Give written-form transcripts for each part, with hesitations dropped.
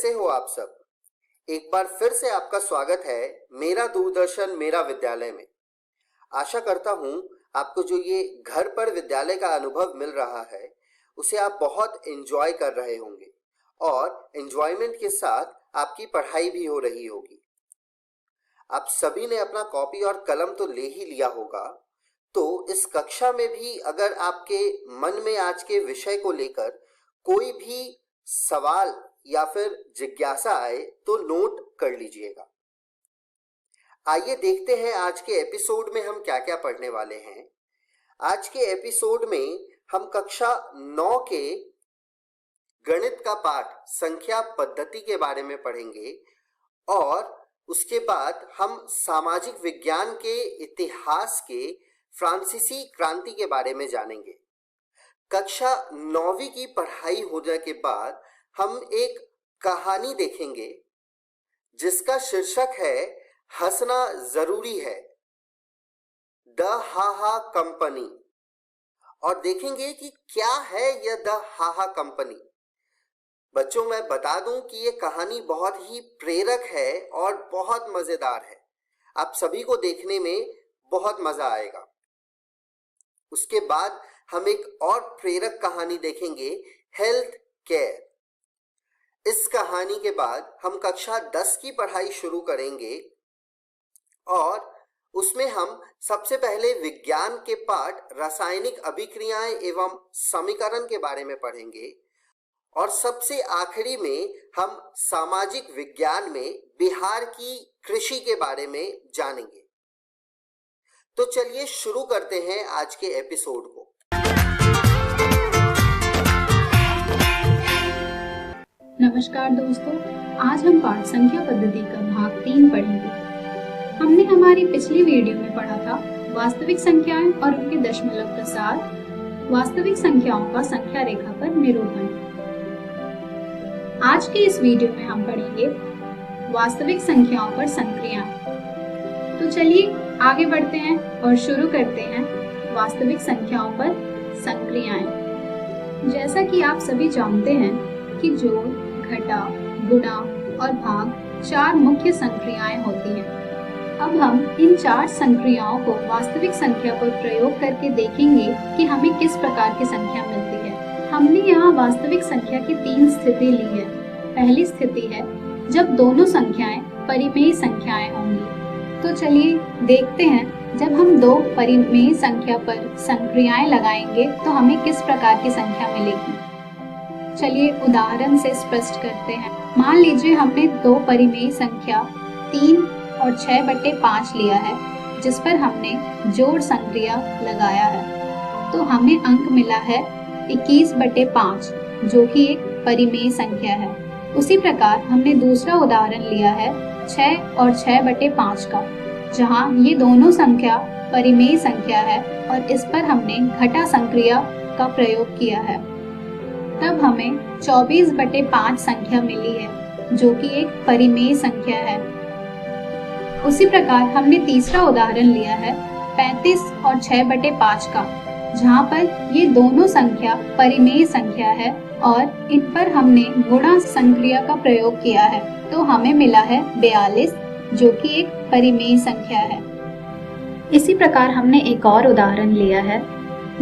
कैसे हो आप सब। एक बार फिर से आपका स्वागत है मेरा दूरदर्शन मेरा विद्यालय में। आशा करता हूँ आपको जो ये घर पर विद्यालय का अनुभव मिल रहा है उसे आप बहुत एंजॉय कर रहे होंगे और एंजॉयमेंट के साथ आपकी पढ़ाई भी हो रही होगी। आप सभी ने अपना कॉपी और कलम तो ले ही लिया होगा, तो इस कक्षा में भी अगर आपके मन में आज के विषय को लेकर कोई भी सवाल या फिर जिज्ञासा आए तो नोट कर लीजिएगा। आइए देखते हैं आज के एपिसोड में हम क्या क्या पढ़ने वाले हैं। आज के एपिसोड में हम कक्षा 9 के गणित का पाठ संख्या पद्धति के बारे में पढ़ेंगे और उसके बाद हम सामाजिक विज्ञान के इतिहास के फ्रांसीसी क्रांति के बारे में जानेंगे। कक्षा 9वीं की पढ़ाई होने के बाद हम एक कहानी देखेंगे जिसका शीर्षक है हंसना जरूरी है, द हाहा कंपनी, और देखेंगे कि क्या है यह द हाहा कंपनी। बच्चों, मैं बता दूं कि यह कहानी बहुत ही प्रेरक है और बहुत मजेदार है। आप सभी को देखने में बहुत मजा आएगा। उसके बाद हम एक और प्रेरक कहानी देखेंगे, हेल्थ केयर। इस कहानी के बाद हम कक्षा 10 की पढ़ाई शुरू करेंगे और उसमें हम सबसे पहले विज्ञान के पाठ रासायनिक अभिक्रियाएं एवं समीकरण के बारे में पढ़ेंगे और सबसे आखिरी में हम सामाजिक विज्ञान में बिहार की कृषि के बारे में जानेंगे। तो चलिए शुरू करते हैं आज के एपिसोड को। नमस्कार दोस्तों, आज हम पाठ संख्या पद्धति का भाग 3 पढ़ेंगे। हमने हमारी पिछली वीडियो में पढ़ा था वास्तविक संख्याएं और उनके दशमलव के साथ वास्तविक संख्याओं का संख्या रेखा पर निरूपण। आज के इस वीडियो में हम पढ़ेंगे वास्तविक संख्याओं पर संक्रियाएं। तो चलिए आगे बढ़ते हैं और शुरू करते हैं वास्तविक संख्याओं पर संक्रियाएं। जैसा कि आप सभी जानते हैं कि जोड़, घटा, गुणा और भाग 4 मुख्य संक्रियाएं होती हैं। अब हम इन 4 संक्रियाओं को वास्तविक संख्या पर प्रयोग करके देखेंगे कि हमें किस प्रकार की संख्या मिलती है। हमने यहाँ वास्तविक संख्या की 3 स्थिति ली है। पहली स्थिति है जब दोनों संख्याएं परिमेय संख्याएं होंगी। तो चलिए देखते हैं जब हम 2 परिमेय संख्या पर संक्रियाएं लगाएंगे तो हमें किस प्रकार की संख्या मिलेगी। चलिए उदाहरण से स्पष्ट करते हैं। मान लीजिए हमने 2 परिमेय संख्या 3 और 6/5 लिया है जिस पर हमने जोड़ संक्रिया लगाया है, तो हमें अंक मिला है 21/5 जो कि एक परिमेय संख्या है। उसी प्रकार हमने दूसरा उदाहरण लिया है 6 और 6/5 का, जहाँ ये दोनों संख्या परिमेय संख्या है और इस पर हमने घटा संक्रिया का प्रयोग किया है। तब हमें 24/5 संख्या मिली है जो कि एक परिमेय संख्या है। उसी प्रकार हमने तीसरा उदाहरण लिया है 35 और 6/5 का, जहाँ पर ये दोनों संख्या परिमेय संख्या है और इन पर हमने गुणा संक्रिया का प्रयोग किया है, तो हमें मिला है 42 जो कि एक परिमेय संख्या है। इसी प्रकार हमने एक और उदाहरण लिया है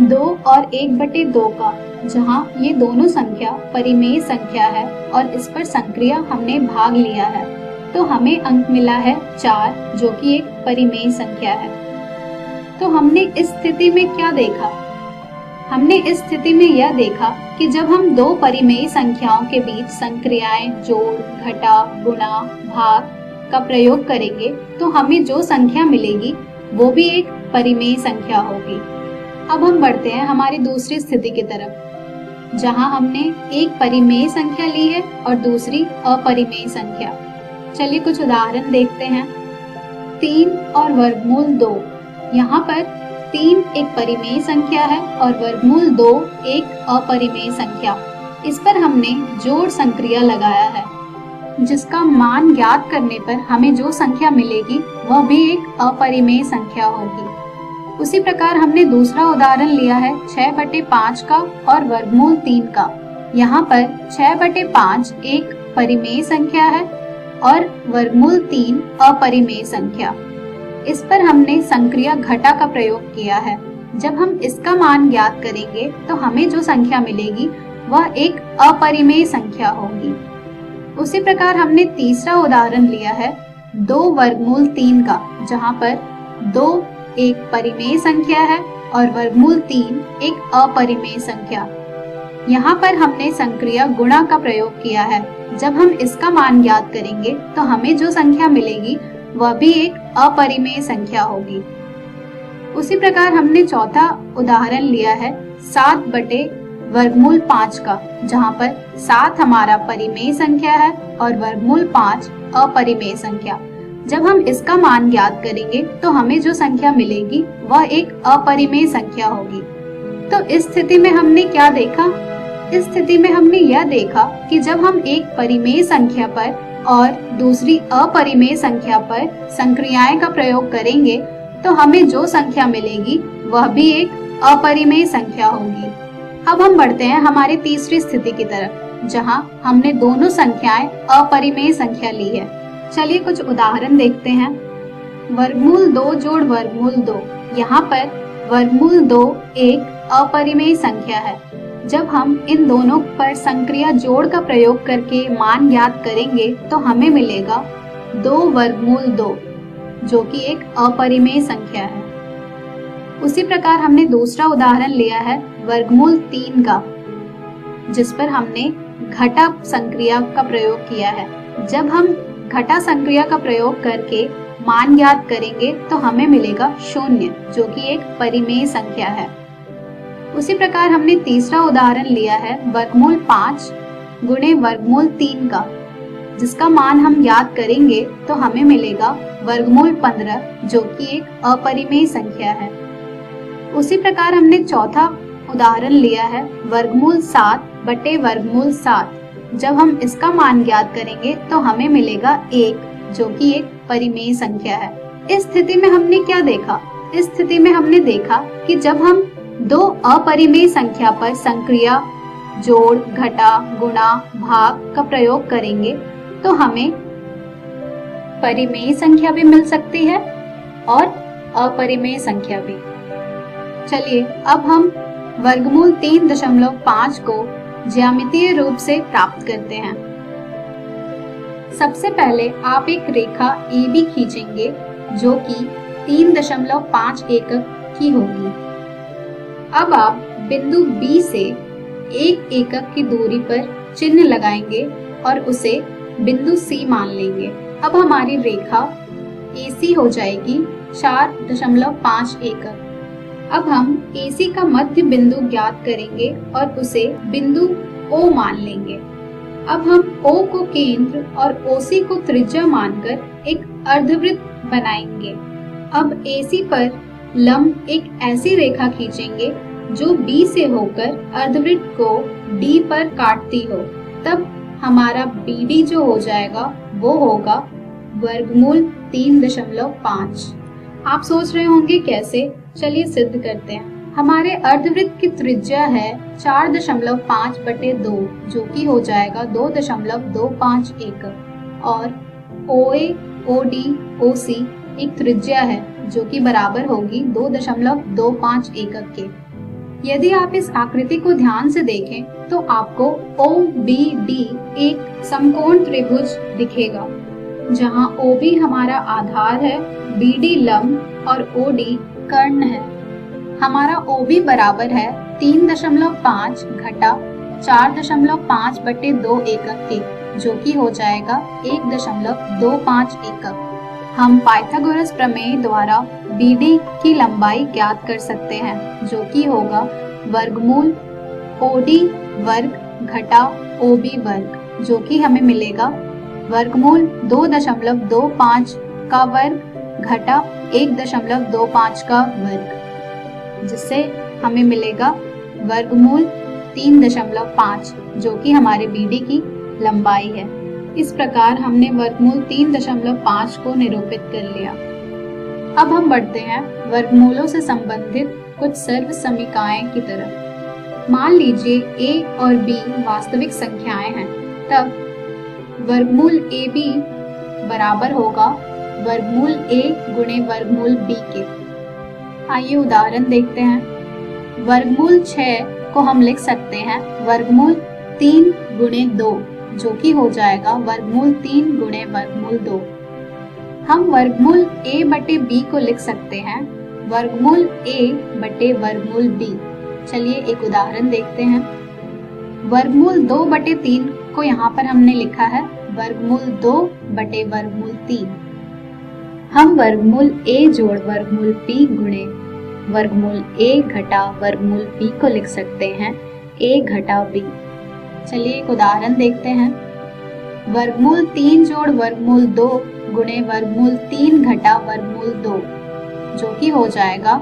2 और 1/2 का, जहाँ ये दोनों संख्या परिमेय संख्या है और इस पर संक्रिया हमने भाग लिया है, तो हमें अंक मिला है 4 जो कि एक परिमेय संख्या है। तो हमने इस स्थिति में क्या देखा? हमने इस स्थिति में यह देखा कि जब हम 2 परिमेय संख्याओं के बीच संक्रियाएं जोड़, घटा, गुणा, भाग का प्रयोग करेंगे तो हमें जो संख्या मिलेगी वो भी एक परिमेय संख्या होगी। अब हम बढ़ते हैं हमारी दूसरी स्थिति की तरफ, जहां हमने एक परिमेय संख्या ली है और दूसरी अपरिमेय संख्या। चलिए कुछ उदाहरण देखते हैं। 3 और वर्गमूल 2। यहाँ पर 3 एक परिमेय संख्या है और वर्गमूल 2 एक अपरिमेय संख्या। इस पर हमने जोड़ संक्रिया लगाया है, जिसका मान ज्ञात करने पर हमें जो संख्या मिलेगी वह भी एक अपरिमेय संख्या होगी। उसी प्रकार हमने दूसरा उदाहरण लिया है 6/5 का और वर्गमूल 3 का। यहाँ पर 6/5 एक परिमेय संख्या है और वर्गमूल 3 अपरिमेय संख्या। इस पर हमने संक्रिया घटा का प्रयोग किया है। जब हम इसका मान ज्ञात करेंगे तो हमें जो संख्या मिलेगी वह एक अपरिमेय संख्या होगी। उसी प्रकार हमने तीसरा उदाहरण लिया है 2 वर्गमूल 3 का, जहाँ पर 2 एक परिमेय संख्या है और वर्गमूल 3 एक अपरिमेय संख्या। यहाँ पर हमने संक्रिया गुणा का प्रयोग किया है। जब हम इसका मान ज्ञात करेंगे तो हमें जो संख्या मिलेगी वह भी एक अपरिमेय संख्या होगी। उसी प्रकार हमने चौथा उदाहरण लिया है 7 बटे वर्गमूल 5 का, जहाँ पर 7 हमारा परिमेय संख्या है और वर्गमूल 5 अपरिमेय संख्या। जब हम इसका मान ज्ञात करेंगे तो हमें जो संख्या मिलेगी वह एक अपरिमेय संख्या होगी। तो इस स्थिति में हमने क्या देखा? इस स्थिति में हमने यह देखा कि जब हम एक परिमेय संख्या पर और दूसरी अपरिमेय संख्या पर संक्रियाएं का प्रयोग करेंगे तो हमें जो संख्या मिलेगी वह भी एक अपरिमेय संख्या होगी। अब हम बढ़ते हैं हमारी तीसरी स्थिति की तरफ, जहां हमने दोनों संख्याएं अपरिमेय संख्या ली है। चलिए कुछ उदाहरण देखते हैं। वर्गमूल 2 जोड़ वर्गमूल 2। यहाँ पर वर्गमूल 2 एक अपरिमेय संख्या है। जब हम इन दोनों पर संक्रिया जोड़ का प्रयोग करके मान ज्ञात करेंगे तो हमें मिलेगा 2 वर्गमूल 2, जो कि एक अपरिमेय संख्या है। उसी प्रकार हमने दूसरा उदाहरण लिया है वर्गमूल 3 का, जिस पर हमने घटा संक्रिया का प्रयोग किया है। जब हम घटा संक्रिया का प्रयोग करके मान ज्ञात करेंगे तो हमें मिलेगा 0, जो कि एक परिमेय संख्या है। उसी प्रकार हमने तीसरा उदाहरण लिया है वर्गमूल 5 गुणे वर्गमूल 3 का, जिसका मान हम ज्ञात करेंगे तो हमें मिलेगा वर्गमूल 15, जो कि एक अपरिमेय संख्या है। उसी प्रकार हमने चौथा उदाहरण लिया है वर्गमूल 7 बटे वर्गमूल 7। जब हम इसका मान ज्ञात करेंगे तो हमें मिलेगा 1, जो कि एक परिमेय संख्या है। इस स्थिति में हमने क्या देखा? इस स्थिति में हमने देखा कि जब हम 2 अपरिमेय संख्या पर संक्रिया जोड़, घटा, गुणा, भाग का प्रयोग करेंगे तो हमें परिमेय संख्या भी मिल सकती है और अपरिमेय संख्या भी। चलिए अब हम वर्गमूल 3.5 को ज्यामितीय रूप से प्राप्त करते हैं। सबसे पहले आप एक रेखा AB खींचेंगे जो कि 3.5 एकक की होगी। अब आप बिंदु B से 1 एकक की दूरी पर चिन्ह लगाएंगे और उसे बिंदु C मान लेंगे। अब हमारी रेखा AC हो जाएगी 4.5 एकक। अब हम AC का मध्य बिंदु ज्ञात करेंगे और उसे बिंदु O मान लेंगे। अब हम O को केंद्र और OC को त्रिज्या मानकर एक अर्धवृत्त बनाएंगे। अब AC पर लंब एक ऐसी रेखा खींचेंगे जो B से होकर अर्धवृत्त को D पर काटती हो। तब हमारा BD जो हो जाएगा वो होगा वर्गमूल 3.5। आप सोच रहे होंगे कैसे? चलिए सिद्ध करते हैं। हमारे अर्धवृत्त की त्रिज्या है 4.5 बटे 2, जो कि हो जाएगा 2.25 एकक, और OA, OD, OC एक त्रिज्या है जो कि बराबर होगी 2.25 एकक के। यदि आप इस आकृति को ध्यान से देखें तो आपको OBD एक समकोण त्रिभुज दिखेगा, जहां OB हमारा आधार है, BD लंब और OD कर्ण है। हमारा OB बराबर है 3.5 घटा 4.5 बटे 2 एकक के, जो कि हो जाएगा 1.25 एकक। हम पाइथागोरस प्रमेय द्वारा BD की लंबाई ज्ञात कर सकते हैं, जो कि होगा वर्गमूल OD वर्ग घटा OB वर्ग, जो कि हमें मिलेगा वर्गमूल 2.25 का वर्ग घटा 1.25 का वर्ग, जिससे हमें मिलेगा वर्गमूल 3.5, जो कि हमारे BD की लंबाई है। इस प्रकार हमने वर्गमूल 3.5 को निरूपित कर लिया। अब हम बढ़ते हैं वर्गमूलों से संबंधित कुछ सर्वसमीकाएं की तरफ। मान लीजिए A और B वास्तविक संख्याएं हैं, तब वर्गमूल ए बी बराबर होगा वर्गमूल ए गुणे वर्गमूल बी के। आइए उदाहरण देखते हैं। वर्गमूल 6 को हम लिख सकते हैं वर्गमूल 3 गुणे 2, जो कि हो जाएगा वर्गमूल 3 गुणे वर्गमूल 2। हम वर्गमूल a बटे b को लिख सकते हैं वर्गमूल a बटे वर्गमूल b। चलिए एक उदाहरण देखते हैं। वर्गमूल 2 बटे 3 को यहाँ पर हमने लिखा है वर्गमूल 2 बटे वर्गमूल 3। हम वर्गमूल a जोड़ वर्गमूल b गुणे वर्गमूल a घटा वर्गमूल b को लिख सकते हैं a घटा b। चलिए एक उदाहरण देखते हैं। वर्गमूल 3 जोड़ वर्गमूल 2 गुणे वर्गमूल 3 घटा वर्गमूल 2, जो कि हो जाएगा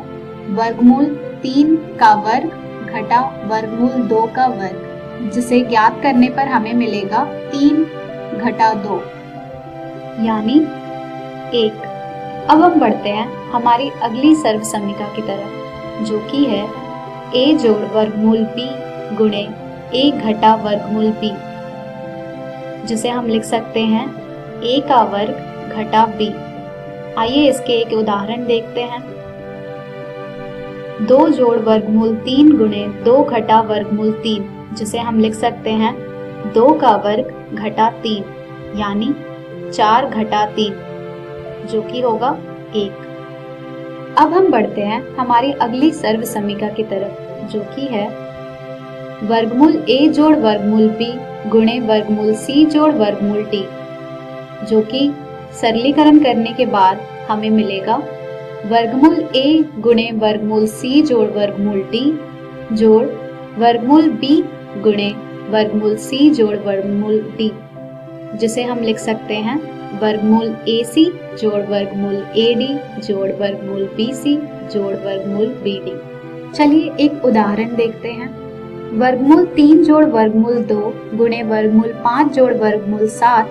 वर्गमूल 3 का वर्ग घटा वर्गमूल 2 का वर्ग, जिसे ज्ञात करने पर हमें मिलेगा 3 घटा 2 यानी 1। अब हम बढ़ते हैं हमारी अगली सर्वसमीका की तरफ, जो कि है a जोड़ वर्गमूल b गुणे a घटा वर्गमूल b, जिसे हम लिख सकते हैं a का वर्ग घटा b। आइए इसके एक उदाहरण देखते हैं। 2 जोड़ वर्गमूल 3 गुणे 2 घटा वर्गमूल 3, जिसे हम लिख सकते हैं 2 का वर्ग घटा 3 यानी 4 घटा 3, जो कि होगा 1। अब हम बढ़ते हैं हमारी अगली सर्वसमीका की तरफ, जो कि है वर्गमूल a जोड़ वर्गमूल b गुणे वर्गमूल c जोड़ वर्गमूल d, जो कि सरलीकरण करने के बाद हमें मिलेगा वर्गमूल a गुणे वर्गमूल c जोड़ वर्गमूल d जोड़ वर्गमूल b गुणे वर्गमूल c जोड़ वर्गमूल d, जिसे हम लिख सकते हैं वर्गमूल ac जोड़ वर्गमूल ad जोड़ वर्गमूल bc जोड़ वर्गमूल bd। चलिए एक उदाहरण देखते हैं। वर्गमूल 3 जोड़ वर्गमूल 2 गुणे वर्गमूल 5 जोड़ वर्गमूल 7,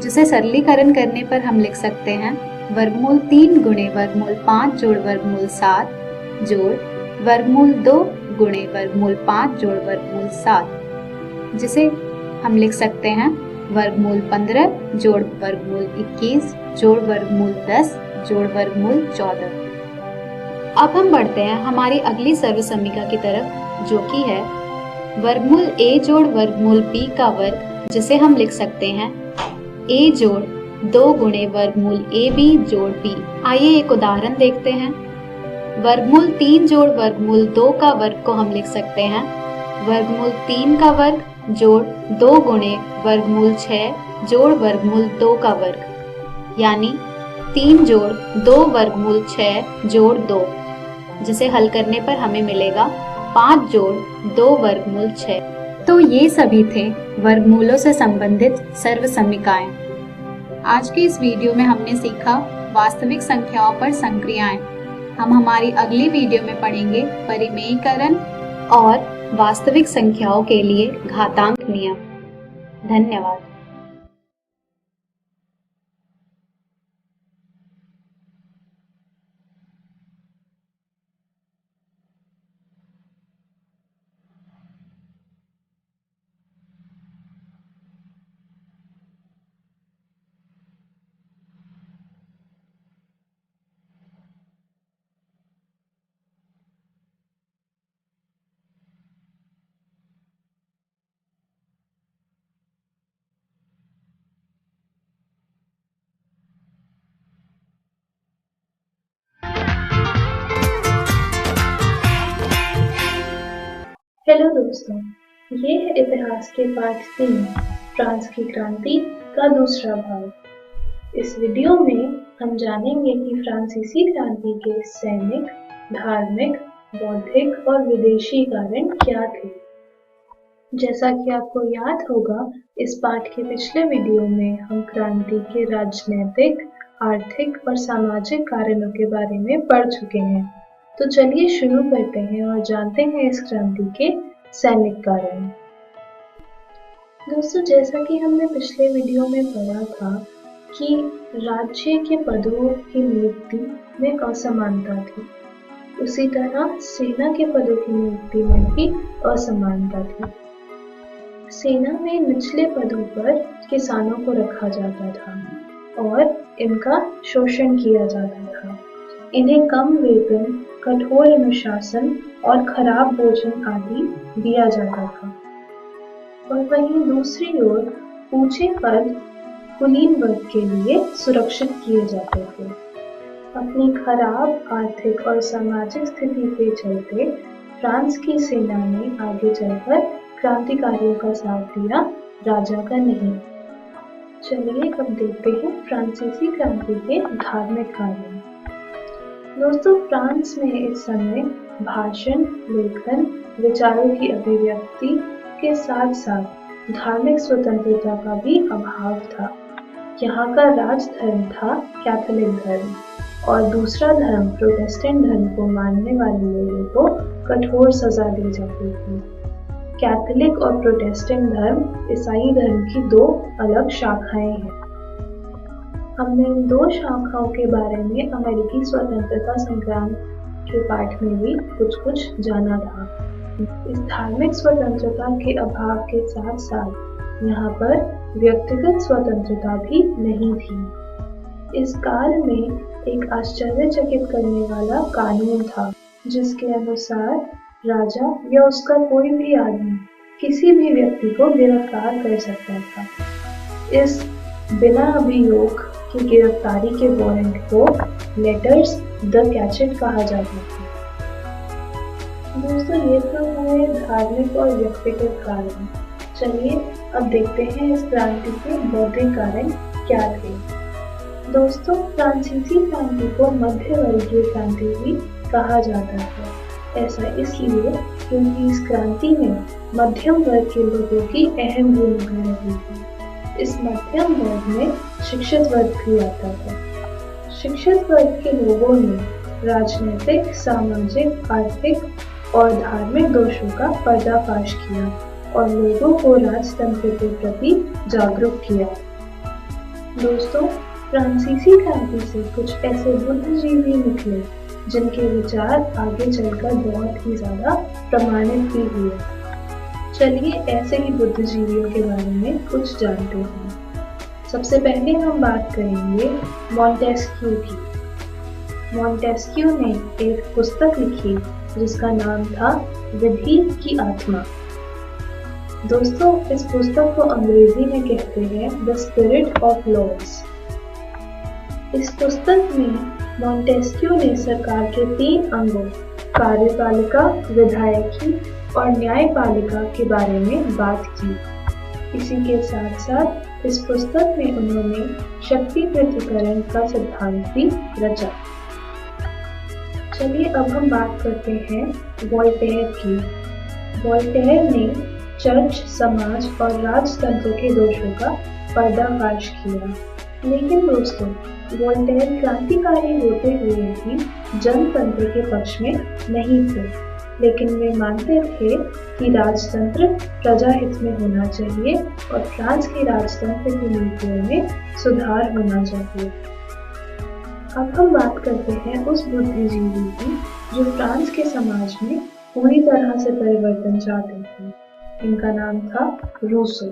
जिसे सरलीकरण करने पर हम लिख सकते हैं वर्गमूल 3 गुणे वर्गमूल 5 जोड़ वर्गमूल 7 जोड़ वर्गमूल 2 गुणे वर्गमूल 5 जोड़ वर्गमूल 7, जिसे हम लिख सकते हैं वर्गमूल 15 जोड़ वर्गमूल 21 जोड़ वर्गमूल 10 जोड़ वर्गमूल 14। अब हम बढ़ते हैं हमारी अगली सर्वसमीका की तरफ, जो कि है वर्गमूल a जोड़ वर्गमूल b का वर्ग, जिसे हम लिख सकते हैं a जोड़ 2 गुणे वर्गमूल ab जोड़ b। आइए एक उदाहरण देखते हैं। वर्गमूल 3 जोड़ वर्गमूल 2 का वर्ग को हम लिख सकते हैं वर्गमूल 3 का वर्ग जोड़ 2 गुणे वर्गमूल 6 जोड़ वर्गमूल 2 का वर्ग, यानी 3 जोड़ 2 वर्गमूल 6 जोड़ 2, जिसे हल करने पर हमें मिलेगा 5 जोड़ 2 वर्गमूल 6। तो ये सभी थे वर्गमूलों से संबंधित सर्वसमीकाएं। आज के इस वीडियो में हमने सीखा वास्तविक संख्याओं पर संक्रियाएं। हम हमारी अगली वीडियो में पढ़ेंगे परिमेयीकरण और वास्तविक संख्याओं के लिए घातांक नियम। धन्यवाद। हेलो दोस्तों, ये है इतिहास के पाठ 3 फ्रांस की क्रांति का दूसरा भाग। इस वीडियो में हम जानेंगे कि फ्रांसीसी क्रांति के सैनिक, धार्मिक, बौद्धिक और विदेशी कारण क्या थे। जैसा कि आपको याद होगा, इस पाठ के पिछले वीडियो में हम क्रांति के राजनैतिक, आर्थिक और सामाजिक कारणों के बारे में पढ़ चुके हैं। तो चलिए शुरू करते हैं और जानते हैं इस क्रांति के सैनिक कारण। दोस्तों, जैसा कि हमने पिछले वीडियो में पढ़ा था कि राज्य के पदों की नियुक्ति में असमानता थी, उसी तरह सेना के पदों की नियुक्ति में भी असमानता थी। सेना में निचले पदों पर किसानों को रखा जाता था और इनका शोषण किया जाता था। इन्हें कम वेतन, कठोर अनुशासन और खराब भोजन आदि दिया जाता था। और वहीं दूसरी ओर ऊंचे पद कुलीन वर्ग के लिए सुरक्षित किए जाते थे। अपनी खराब आर्थिक और सामाजिक स्थिति के चलते फ्रांस की सेना ने आगे चलकर क्रांतिकारियों का साथ दिया, राजा का नहीं। चलिए अब देखते हैं फ्रांसीसी क्रांति के धार्मिक कार्य। दोस्तों, फ्रांस में इस समय भाषण, लेखन, विचारों की अभिव्यक्ति के साथ साथ धार्मिक स्वतंत्रता का भी अभाव था। यहाँ का राज धर्म था कैथोलिक धर्म और दूसरा धर्म प्रोटेस्टेंट धर्म को मानने वाले लोगों को कठोर सजा दी जाती थी। कैथोलिक और प्रोटेस्टेंट धर्म ईसाई धर्म की दो अलग शाखाएं हैं। हमने इन दो शाखाओं के बारे में अमेरिकी स्वतंत्रता संग्राम के पाठ में भी कुछ जाना था। इस धार्मिक स्वतंत्रता के अभाव के साथ साथ यहाँ पर व्यक्तिगत स्वतंत्रता भी नहीं थी। इस काल में एक आश्चर्यचकित करने वाला कानून था, जिसके अनुसार राजा या उसका कोई भी आदमी किसी भी व्यक्ति को गिरफ्तार कर सकता था। इस बिना अभियोग की गिरफ्तारी के वारंट को लेटर्स द कैचेट कहा जाता था। दोस्तों, ये तो हुए धार्मिक और व्यक्तिगत कारण। चलिए अब देखते हैं इस क्रांति के बौद्धिक कारण क्या थे। दोस्तों, फ्रांसीसी क्रांति को मध्यवर्गीय क्रांति भी कहा जाता है। ऐसा इसलिए क्योंकि इस क्रांति में मध्यम वर्ग के लोगों की अहम भूमिका रही थी। इस मध्यम वर्ग में शिक्षित वर्ग भी आता था। शिक्षित वर्ग के लोगों ने राजनीतिक, सामाजिक, आर्थिक और धार्मिक दोषों का पर्दाफाश किया और लोगों को राजतंत्र के प्रति जागरूक किया। दोस्तों, फ्रांसीसी क्रांति से कुछ ऐसे बुद्धिजीवी निकले जिनके विचार आगे चलकर बहुत ही ज्यादा प्रमाणित भी हुए। चलिए ऐसे ही बुद्धिजीवियों के बारे में कुछ जानते हैं। सबसे पहले हम बात करेंगे मॉन्टेस्क्यू की। मॉन्टेस्क्यू ने एक पुस्तक लिखी जिसका नाम था विधि की आत्मा। दोस्तों, इस पुस्तक को अंग्रेजी में कहते हैं द स्पिरिट ऑफ लॉज। इस पुस्तक में मॉन्टेस्क्यू ने सरकार के 3 अंगों कार्यपालिका, विधायकी और न्यायपालिका के बारे में बात की। इसी के साथ साथ इस पुस्तक में उन्होंने शक्ति पृथक्करण का सिद्धांत भी रचा। चलिए अब हम बात करते हैं वोल्टेयर की। वोल्टेयर ने चर्च, समाज और राजतंत्र के दोषों का पर्दाफाश किया। लेकिन दोस्तों, वोल्टेयर क्रांतिकारी होते हुए भी जनतंत्र के पक्ष में नहीं थे, लेकिन वे मानते थे कि राजतंत्र प्रजाहित में होना चाहिए और फ्रांस की राजतंत्र की नीतियों में सुधार होना चाहिए। अब हम बात करते हैं उस बुद्धिजीवी की जो फ्रांस के समाज में पूरी तरह से परिवर्तन चाहते थे। इनका नाम था रूसो।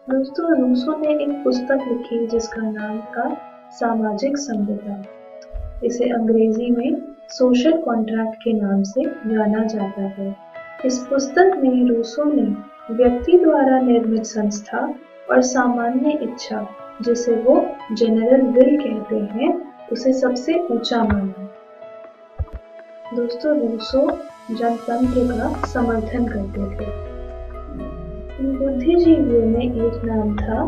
दोस्तों, रूसो ने एक पुस्तक लिखी जिसका नाम था सामाजिक संविधा। इसे अंग्रेजी में सोशल कॉन्ट्रैक्ट के नाम से जाना जाता है। इस पुस्तक में रूसो ने व्यक्ति द्वारा निर्मित संस्था और सामान्य इच्छा, जिसे वो जनरल विल कहते हैं, उसे सबसे ऊंचा माना। दोस्तों, रूसो जनतंत्र का समर्थन करते थे। इन बुद्धिजीवियों में एक नाम था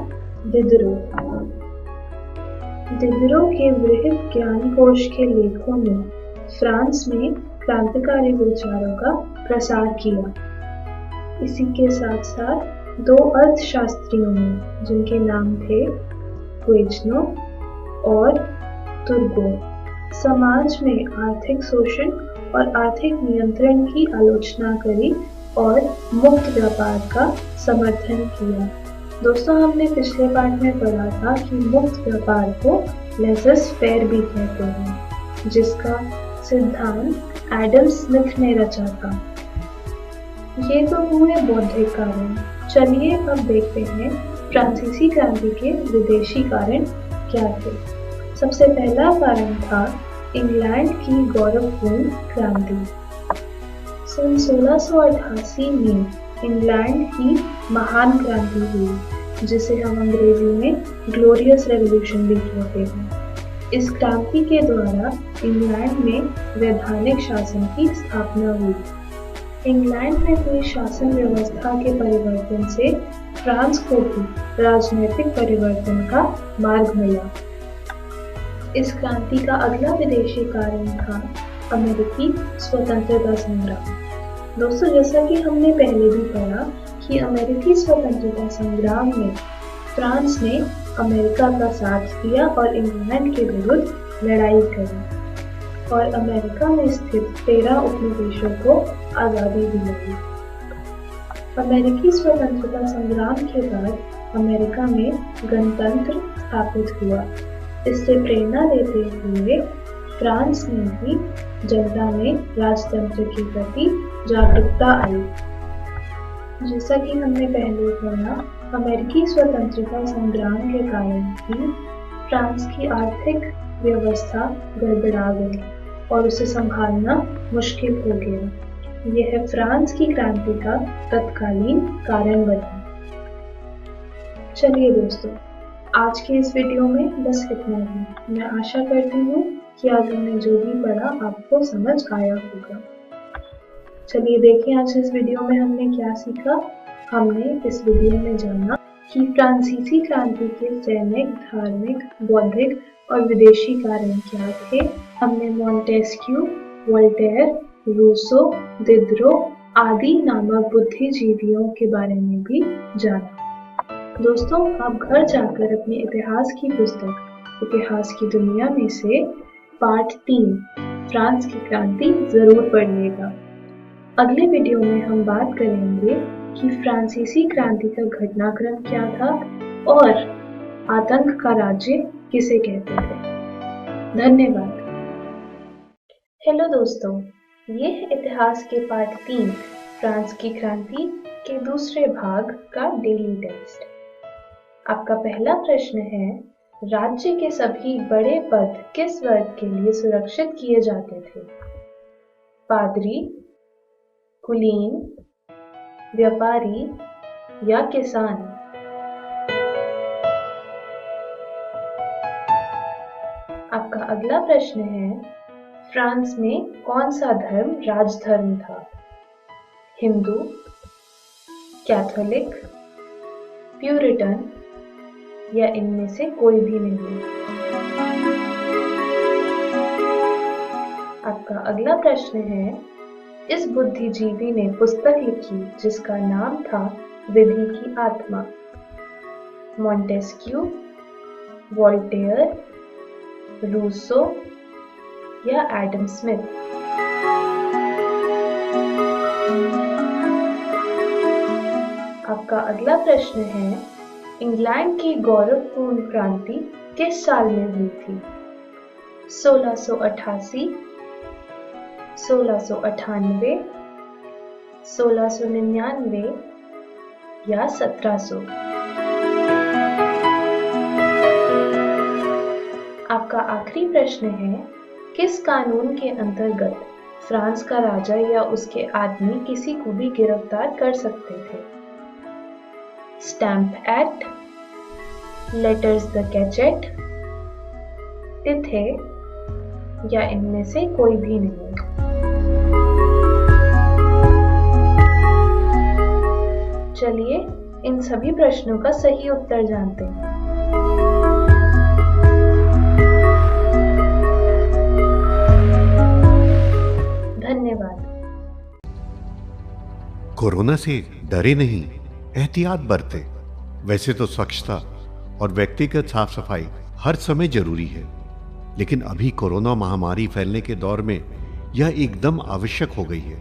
दिदरो। दिदरो के बृहद ज्ञानकोश के लेखों ने फ्रांस में क्रांतिकारी विचारों का प्रसार किया। इसी के साथ साथ 2 अर्थशास्त्रियों ने, जिनके नाम थे क्वेजनो और तुर्गो, समाज में आर्थिक शोषण और आर्थिक नियंत्रण की आलोचना करी और मुक्त व्यापार का समर्थन किया। दोस्तों, हमने पिछले पाठ में पढ़ा था कि मुक्त व्यापार को लेज़र फेयर भी कहते हैं, जिसका सिद्धांत एडम स्मिथ ने रचा था। ये तो हुए बौद्धिक कारण। चलिए अब देखते हैं फ्रांसीसी क्रांति के विदेशी कारण क्या थे। सबसे पहला कारण था इंग्लैंड की गौरवपूर्ण क्रांति। सन 1688 में इंग्लैंड की महान क्रांति हुई, जिसे हम अंग्रेजी में ग्लोरियस रेवोल्यूशन भी कहते हैं। इस क्रांति के द्वारा इंग्लैंड में वैधानिक शासन की स्थापना हुई। इंग्लैंड में हुई शासन व्यवस्था के परिवर्तन से फ्रांस को भी राजनीतिक परिवर्तन का मार्ग मिला। इस क्रांति का अगला विदेशी कारण था अमेरिकी स्वतंत्रता संग्राम। दोस्तों, जैसा कि हमने पहले भी पढ़ा कि अमेरिकी स्वतंत्रता संग्राम में फ्रांस ने अमेरिका का साथ दिया और इंग्लैंड के विरुद्ध लड़ाई करी और अमेरिका में स्थित 13 उपनिवेशों को आज़ादी दिलाई। अमेरिकी स्वतंत्रता संग्राम के बाद अमेरिका में गणतंत्र स्थापित हुआ। इससे प्रेरणा लेते हुए फ्रांस में भी जनता में राजतंत्र के प्रति जागरूकता आई। जैसा कि हमने पहले पढ़ा, अमेरिकी स्वतंत्रता संग्राम के कारण ही फ्रांस की आर्थिक व्यवस्था गड़बड़ा गई और उसे संभालना मुश्किल हो गया। यह फ्रांस की क्रांति का तत्कालीन कारण बना। चलिए दोस्तों, आज के इस वीडियो में बस इतना ही। मैं आशा करती हूँ कि आज हमने जो भी पढ़ा आपको समझ आया होगा। चलिए देखें आज इस वीडियो में हमने क्या सीखा। हमने इस वीडियो में जाना कि फ्रांसीसी क्रांति के सैनिक, धार्मिक, बौद्धिक और विदेशी कारण क्या थे। हमने मॉन्टेस्क्यू, वोल्टेयर, रूसो, दिदरो आदि नामक बुद्धिजीवियों के बारे में भी जाना। दोस्तों, आप घर जाकर अपने इतिहास की पुस्तक इतिहास की दुनिया में से पार्ट 3 फ्रांस की क्रांति जरूर पढ़िएगा। अगले वीडियो में हम बात करेंगे कि फ्रांसीसी क्रांति का घटनाक्रम क्या था और आतंक का राज्य किसे कहते थे। धन्यवाद। हेलो दोस्तों, ये है इतिहास के पार्ट 3 फ्रांस की क्रांति के दूसरे भाग का डेली टेक्स्ट। आपका पहला प्रश्न है, राज्य के सभी बड़े पद किस वर्ग के लिए सुरक्षित किए जाते थे? पादरी, कुलीन, व्यापारी या किसान? आपका अगला प्रश्न है, फ्रांस में कौन सा धर्म राजधर्म था? हिंदू, कैथोलिक, प्यूरिटन या इनमें से कोई भी नहीं? आपका अगला प्रश्न है, इस बुद्धिजीवी ने पुस्तक लिखी जिसका नाम था विधि की आत्मा? मॉन्टेस्क्यू, वोल्टेयर, रूसो या एडम स्मिथ? आपका अगला प्रश्न है, इंग्लैंड की गौरवपूर्ण क्रांति किस साल में हुई थी? 1688, 1698, 1699 या 1700? आपका आखिरी प्रश्न है, किस कानून के अंतर्गत फ्रांस का राजा या उसके आदमी किसी को भी गिरफ्तार कर सकते थे? Stamp act, letters the gadget, तिथे या इनमें से कोई भी नहीं? चलिए इन सभी प्रश्नों का सही उत्तर जानते हैं। धन्यवाद। कोरोना से डरे नहीं, एहतियात बरतें। वैसे तो स्वच्छता और व्यक्तिगत साफ सफाई हर समय जरूरी है, लेकिन अभी कोरोना महामारी फैलने के दौर में यह एकदम आवश्यक हो गई है।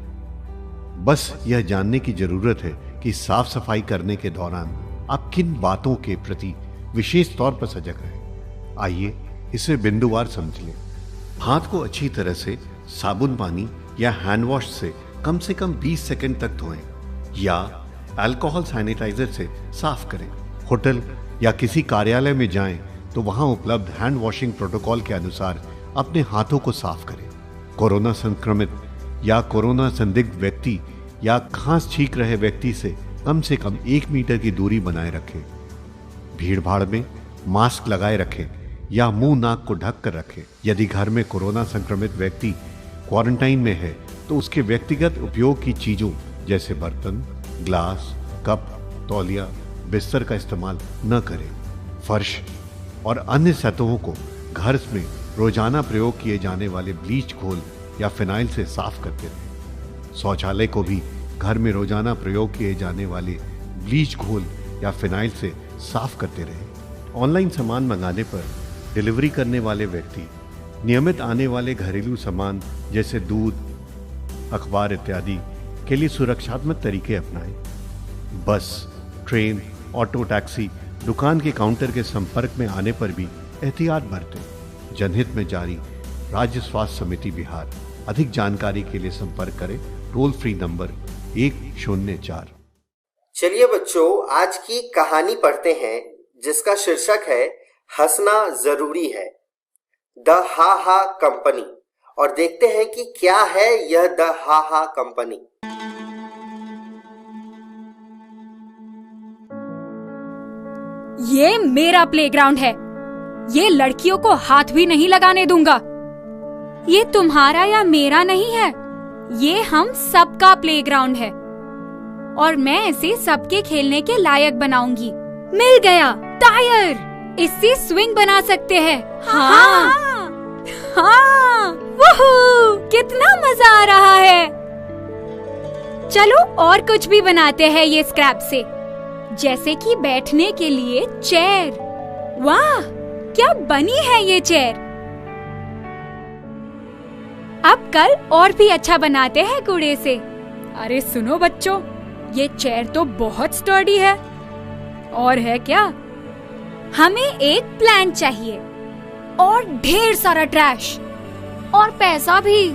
बस यह जानने की जरूरत है कि साफ सफाई करने के दौरान आप किन बातों के प्रति विशेष तौर पर सजग रहें। आइए इसे बिंदुवार समझ लें। हाथ को अच्छी तरह से साबुन पानी या हैंड वॉश से कम 20 सेकंड तक धोएं या अल्कोहल सैनिटाइजर से साफ करें। होटल या किसी कार्यालय में जाएं तो वहां उपलब्ध हैंड वॉशिंग प्रोटोकॉल के अनुसार अपने हाथों को साफ करें। कोरोना संक्रमित या कोरोना संदिग्ध व्यक्ति या खांस छींक रहे व्यक्ति से कम 1 मीटर की दूरी बनाए रखें। भीड़ भाड़ में मास्क लगाए रखें या मुंह नाक को ढक कर रखें। यदि घर में कोरोना संक्रमित व्यक्ति क्वारंटाइन में है तो उसके व्यक्तिगत उपयोग की चीजों जैसे बर्तन, ग्लास, कप, तौलिया, बिस्तर का इस्तेमाल न करें। फर्श और अन्य सतहों को घर में रोजाना प्रयोग किए जाने वाले ब्लीच घोल या फिनाइल से साफ करते रहें। शौचालय को भी घर में रोजाना प्रयोग किए जाने वाले ब्लीच घोल या फिनाइल से साफ करते रहें। ऑनलाइन सामान मंगाने पर डिलीवरी करने वाले व्यक्ति नियमित आने वाले घरेलू सामान जैसे दूध, अखबार इत्यादि के लिए सुरक्षात्मक तरीके अपनाएं। बस, ट्रेन, ऑटो, टैक्सी, दुकान के काउंटर के संपर्क में आने पर भी एहतियात बरतें। जनहित में जारी राज्य स्वास्थ्य समिति बिहार। अधिक जानकारी के लिए संपर्क करें टोल फ्री नंबर 104। चलिए बच्चों, आज की कहानी पढ़ते हैं जिसका शीर्षक है हंसना जरूरी है, द हा हा कंपनी, और देखते हैं कि क्या है यह द हा हा कंपनी। ये मेरा प्लेग्राउंड है। ये लड़कियों को हाथ भी नहीं लगाने दूंगा। ये तुम्हारा या मेरा नहीं है, ये हम सबका प्लेग्राउंड है और मैं इसे सबके खेलने के लायक बनाऊंगी। मिल गया टायर, इससे स्विंग बना सकते हैं। हाँ, हाँ, वूहू, कितना मजा आ रहा है। चलो और कुछ भी बनाते हैं ये स्क्रैप से, जैसे कि बैठने के लिए चेयर। वाह, क्या बनी है ये चेयर। अब कल और भी अच्छा बनाते हैं कूड़े से। अरे सुनो बच्चों, ये चेयर तो बहुत स्टर्डी है। और है क्या? हमें एक प्लान चाहिए और ढेर सारा ट्रैश और पैसा भी।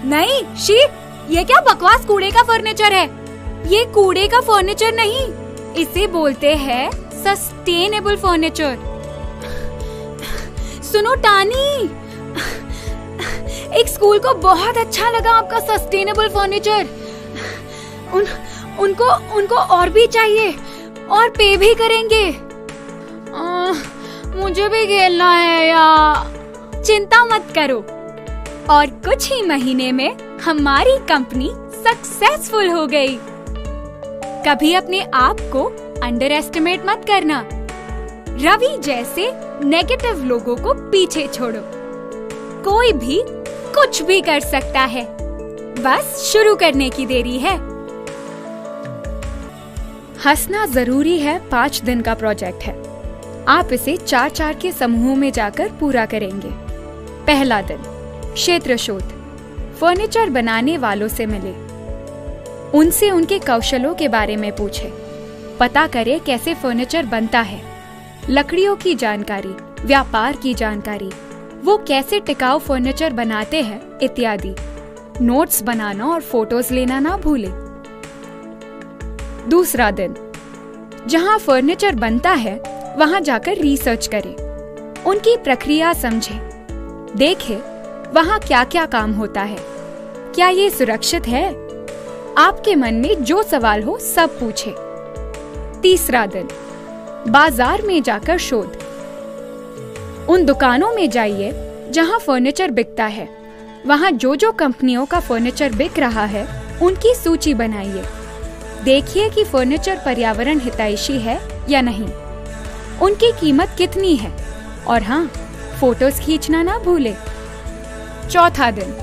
नहीं शी, ये क्या बकवास कूड़े का फर्नीचर है। ये कूड़े का फर्नीचर नहीं, इसे बोलते हैं सस्टेनेबल फर्नीचर। सुनो टानी, एक स्कूल को बहुत अच्छा लगा आपका सस्टेनेबल फर्नीचर। उनको और भी चाहिए और पे भी करेंगे। मुझे भी खेलना है यार। चिंता मत करो, और कुछ ही महीने में हमारी कंपनी सक्सेसफुल हो गई। कभी अपने आप को अंडर एस्टिमेट मत करना। रवि जैसे नेगेटिव लोगों को पीछे छोड़ो। कोई भी कुछ भी कर सकता है, बस शुरू करने की देरी है। हंसना जरूरी है 5 दिन का प्रोजेक्ट है। आप इसे 4-4 के समूहों में जाकर पूरा करेंगे। पहला दिन, क्षेत्र शोध। फर्नीचर बनाने वालों से मिले, उनसे उनके कौशलों के बारे में पूछे, पता करें कैसे फर्नीचर बनता है, लकड़ियों की जानकारी, व्यापार की जानकारी, वो कैसे टिकाऊ फर्नीचर बनाते हैं इत्यादि। नोट्स बनाना और फोटोज लेना ना भूले। दूसरा दिन, जहां फर्नीचर बनता है वहां जाकर रिसर्च करें, उनकी प्रक्रिया समझें, देखें वहां क्या क्या काम होता है, क्या ये सुरक्षित है। आपके मन में जो सवाल हो सब पूछे। तीसरा दिन, बाजार में जाकर शोध। उन दुकानों में जाइए जहां फर्नीचर बिकता है, वहां जो कंपनियों का फर्नीचर बिक रहा है उनकी सूची बनाइए। देखिए कि फर्नीचर पर्यावरण हितैषी है या नहीं, उनकी कीमत कितनी है, और हाँ, फोटोज खींचना ना भूले। चौथा दिन,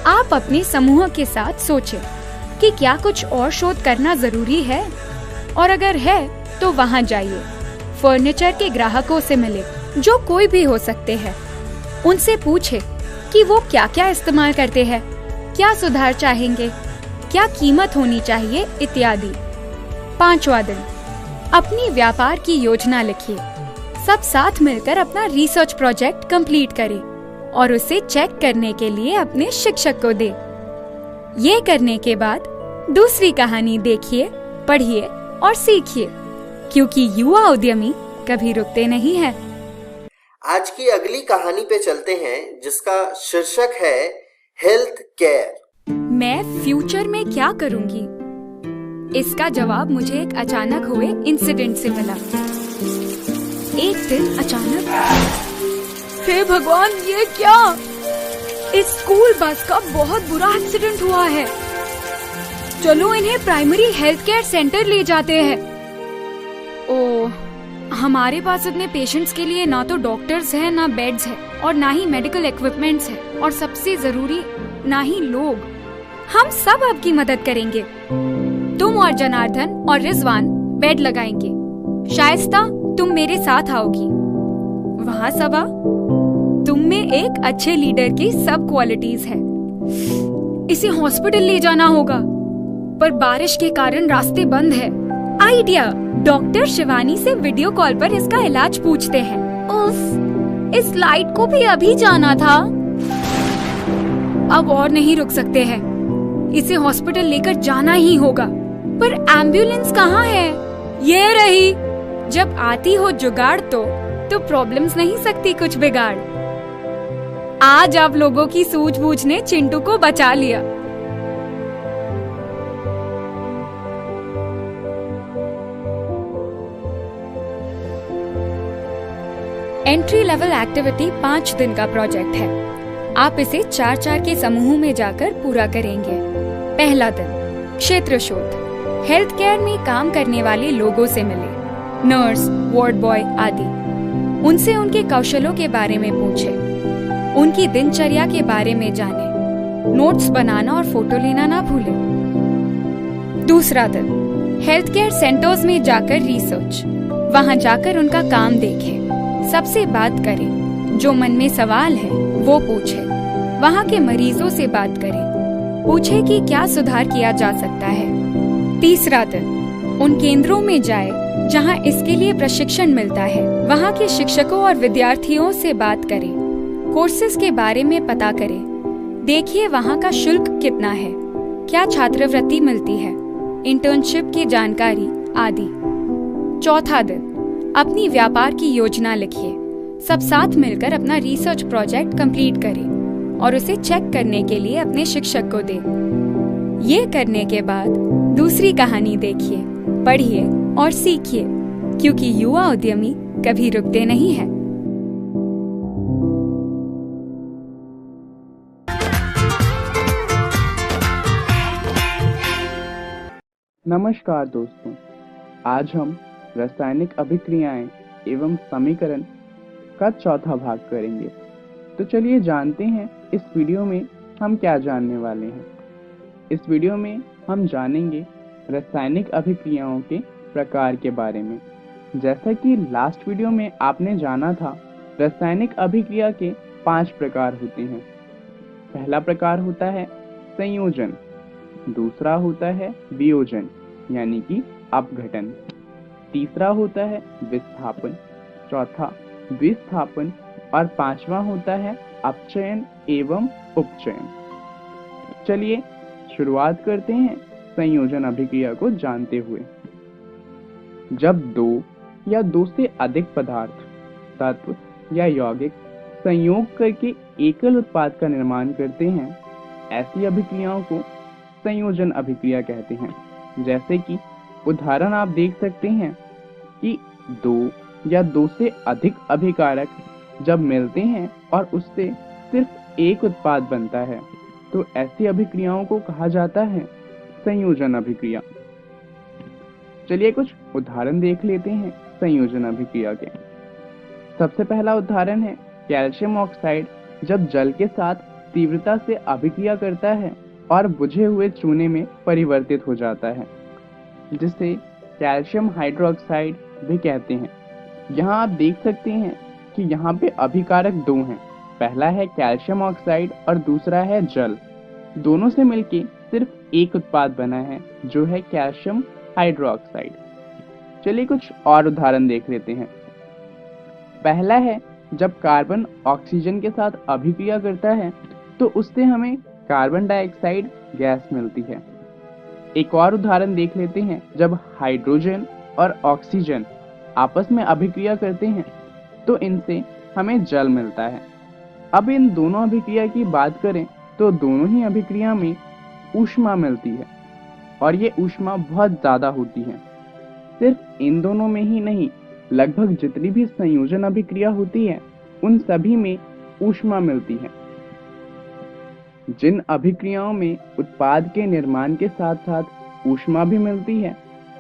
आप अपने समूह के साथ सोचें कि क्या कुछ और शोध करना जरूरी है, और अगर है तो वहां जाइए। फर्नीचर के ग्राहकों से मिले, जो कोई भी हो सकते हैं। उनसे पूछे कि वो क्या क्या इस्तेमाल करते हैं, क्या सुधार चाहेंगे, क्या कीमत होनी चाहिए इत्यादि। 5वां दिन, अपनी व्यापार की योजना लिखिए। सब साथ मिलकर अपना रिसर्च प्रोजेक्ट कंप्लीट करें और उसे चेक करने के लिए अपने शिक्षक को दे। ये करने के बाद दूसरी कहानी देखिए, पढ़िए और सीखिए, क्योंकि युवा उद्यमी कभी रुकते नहीं हैं। आज की अगली कहानी पे चलते हैं, जिसका शीर्षक है हेल्थ केयर। मैं फ्यूचर में क्या करूंगी? इसका जवाब मुझे एक अचानक हुए इंसिडेंट से मिला। एक दिन अचानक, हे भगवान, ये क्या? इस स्कूल बस का बहुत बुरा एक्सीडेंट हुआ है। चलो इन्हें प्राइमरी हेल्थ केयर सेंटर ले जाते हैं। ओह, हमारे पास इतने पेशेंट्स के लिए ना तो डॉक्टर्स हैं, ना बेड्स हैं, और ना ही मेडिकल इक्विपमेंट्स हैं, और सबसे जरूरी ना ही लोग। हम सब आपकी मदद करेंगे। तुम और जनार्दन और रिजवान बेड लगाएंगे। शाइस्ता, तुम मेरे साथ आओगी। वहाँ सबा, तुम में एक अच्छे लीडर की सब क्वालिटीज है। इसे हॉस्पिटल ले जाना होगा, पर बारिश के कारण रास्ते बंद है। आइडिया, डॉक्टर शिवानी से वीडियो कॉल पर इसका इलाज पूछते हैं। उफ, इस लाइट को भी अभी जाना था। अब और नहीं रुक सकते हैं, इसे हॉस्पिटल लेकर जाना ही होगा। पर एम्बुलेंस कहाँ है? ये रही। जब आती हो जुगाड़ तो प्रॉब्लम्स नहीं सकती कुछ बिगाड़। आज आप लोगों की सूझबूझ ने चिंटू को बचा लिया। एंट्री लेवल एक्टिविटी 5 दिन का प्रोजेक्ट है। आप इसे 4-4 के समूह में जाकर पूरा करेंगे। पहला दिन, क्षेत्र शोध। हेल्थ केयर में काम करने वाले लोगों से मिले, नर्स, वार्ड बॉय आदि। उनसे उनके कौशलों के बारे में पूछे, उनकी दिनचर्या के बारे में जाने। नोट्स बनाना और फोटो लेना ना भूलें। दूसरा दिन, हेल्थ केयर सेंटर्स में जाकर रिसर्च। वहां जाकर उनका काम देखें, सबसे बात करें, जो मन में सवाल है वो पूछे। वहां के मरीजों से बात करें, पूछे कि क्या सुधार किया जा सकता है। तीसरा दिन, उन केंद्रों में जाए जहां इसके लिए प्रशिक्षण मिलता है। वहां के शिक्षकों और विद्यार्थियों से बात करें, कोर्सेज के बारे में पता करें। देखिए वहां का शुल्क कितना है, क्या छात्रवृत्ति मिलती है, इंटर्नशिप की जानकारी आदि। चौथा दिन, अपनी व्यापार की योजना लिखिए। सब साथ मिलकर अपना रिसर्च प्रोजेक्ट कंप्लीट करें और उसे चेक करने के लिए अपने शिक्षक को दें। ये करने के बाद दूसरी कहानी देखिए, पढ़िए और सीखिए, क्योंकि युवा उद्यमी कभी रुकते नहीं हैं। नमस्कार दोस्तों, आज हम रासायनिक अभिक्रियाएं एवं समीकरण का चौथा भाग करेंगे। तो चलिए जानते हैं इस वीडियो में हम क्या जानने वाले हैं। इस वीडियो में हम जानेंगे रासायनिक अभिक्रियाओं के प्रकार के बारे में। जैसा कि लास्ट वीडियो में आपने जाना था, रासायनिक अभिक्रिया के 5 प्रकार होते हैं। पहला प्रकार होता है संयोजन, दूसरा होता है वियोजन यानी कि अपघटन, तीसरा होता है विस्थापन, चौथा विस्थापन और पांचवा होता है अपचयन एवं उपचयन। चलिए शुरुआत करते हैं संयोजन अभिक्रिया को जानते हुए। जब 2 या 2 से अधिक पदार्थ, तत्व या यौगिक संयोग करके एकल उत्पाद का निर्माण करते हैं, ऐसी अभिक्रियाओं को संयोजन अभिक्रिया कहते हैं। जैसे कि उदाहरण आप देख सकते हैं कि 2 या 2 से अधिक अभिकारक जब मिलते हैं और उससे सिर्फ एक उत्पाद बनता है, तो ऐसी अभिक्रियाओं को कहा जाता है संयोजन अभिक्रिया। चलिए कुछ उदाहरण देख लेते हैं संयोजन अभिक्रिया के। सबसे पहला उदाहरण है कैल्शियम ऑक्साइड जब जल के साथ तीव्रता से अभिक्रिया करता है और बुझे हुए चूने में परिवर्तित हो जाता है, जिसे कैल्शियम हाइड्रोक्साइड भी कहते हैं। यहाँ आप देख सकते हैं कि यहाँ पे अभिकारक 2 हैं। पहला है कैल्शियम ऑक्साइड और दूसरा है जल। दोनों से मिलके सिर्फ एक उत्पाद बना है, जो है कैल्शियम हाइड्रोक्साइड। चलिए कुछ और उदाहरण देख लेते हैं। पहला है जब कार्बन ऑक्सीजन के साथ अभिक्रिया करता है तो उससे हमें कार्बन डाइऑक्साइड गैस मिलती है। एक और उदाहरण देख लेते हैं। जब हाइड्रोजन और ऑक्सीजन आपस में अभिक्रिया करते हैं तो इनसे हमें जल मिलता है। अब इन दोनों अभिक्रिया की बात करें तो दोनों ही अभिक्रिया में ऊष्मा मिलती है और ये ऊष्मा बहुत ज़्यादा होती है। सिर्फ इन दोनों में ही नहीं, लगभग जितनी भी संयोजन अभिक्रिया होती है उन सभी में ऊष्मा मिलती है। जिन अभिक्रियाओं में उत्पाद के निर्माण के साथ साथ ऊष्मा भी मिलती है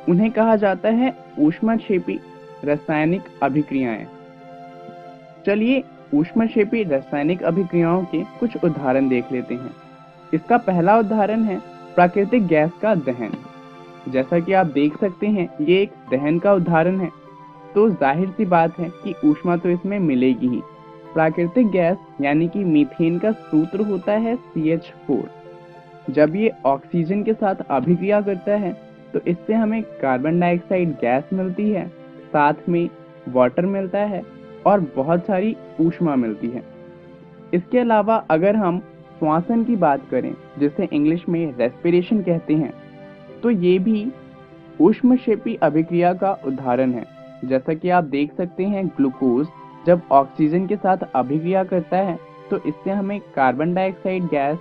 उन्हें कहा जाता है ऊष्माक्षेपी रासायनिक अभिक्रियाएं। चलिए ऊष्माक्षेपी रासायनिक अभिक्रियाओं के कुछ उदाहरण देख लेते हैं। इसका पहला उदाहरण है प्राकृतिक गैस का दहन। जैसा कि आप देख सकते हैं ये एक दहन का उदाहरण है, तो जाहिर सी बात है कि ऊष्मा तो इसमें मिलेगी ही। प्राकृतिक गैस यानी कि मीथेन का सूत्र होता है CH4। जब ये ऑक्सीजन के साथ अभिक्रिया करता है तो इससे हमें कार्बन डाइऑक्साइड गैस मिलती है, साथ में वाटर मिलता है और बहुत सारी ऊष्मा मिलती है। इसके अलावा अगर हम श्वासन की बात करें, जिसे इंग्लिश में रेस्पिरेशन कहते हैं, तो ये भी ऊष्मक्षेपी अभिक्रिया का उदाहरण है। जैसा कि आप देख सकते हैं ग्लूकोज जब ऑक्सीजन के साथ अभिक्रिया करता है तो इससे हमें कार्बन डाइऑक्साइड गैस,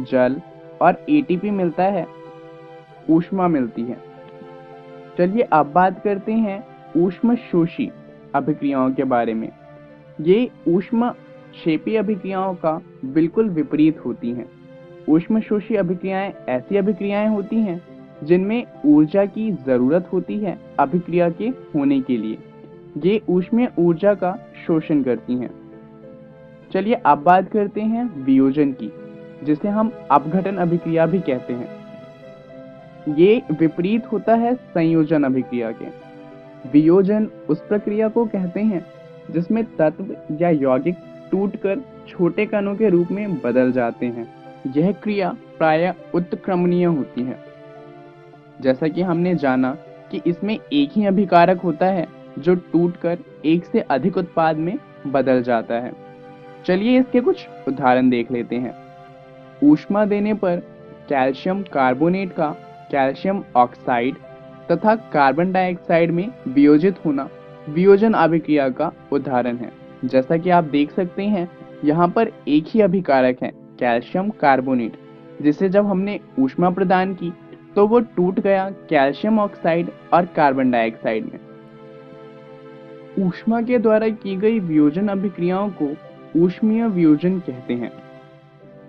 जल और ATP मिलता है, ऊष्मा मिलती है। चलिए अब बात करते हैं ऊष्मशोषी अभिक्रियाओं के बारे में। ये ऊष्मक्षेपी अभिक्रियाओं का बिल्कुल विपरीत होती हैं। ऊष्मशोषी अभिक्रियाएं ऐसी अभिक्रियाएं होती हैं जिनमें ऊर्जा की जरूरत होती है अभिक्रिया के होने के लिए। ये ऊष्मीय ऊर्जा का शोषण करती हैं। चलिए अब बात करते हैं वियोजन की, जिसे हम अपघटन अभिक्रिया भी कहते हैं। ये विपरीत होता है संयोजन अभिक्रिया के। वियोजन उस प्रक्रिया को कहते हैं जिसमें तत्व या यौगिक टूटकर छोटे कणों के रूप में बदल जाते हैं। यह क्रिया प्रायः उत्क्रमणीय होती है। जैसा कि हमने जाना कि इसमें एक ही अभिकारक होता है जो टूटकर एक से अधिक उत्पाद में बदल जाता है। चलिए इसके कुछ उदाहरण देख लेते हैं। ऊष्मा देने पर कैल्शियम कार्बोनेट का कैल्शियम ऑक्साइड तथा कार्बन डाइऑक्साइड में वियोजित होना वियोजन अभिक्रिया का उदाहरण है। जैसा कि आप देख सकते हैं यहाँ पर एक ही अभिकारक है कैल्शियम कार्बोनेट, जिसे जब हमने ऊष्मा प्रदान की तो वो टूट गया कैल्शियम ऑक्साइड और कार्बन डाइऑक्साइड में। ऊष्मा के द्वारा की गई वियोजन अभिक्रियाओं को ऊष्मीय वियोजन कहते हैं।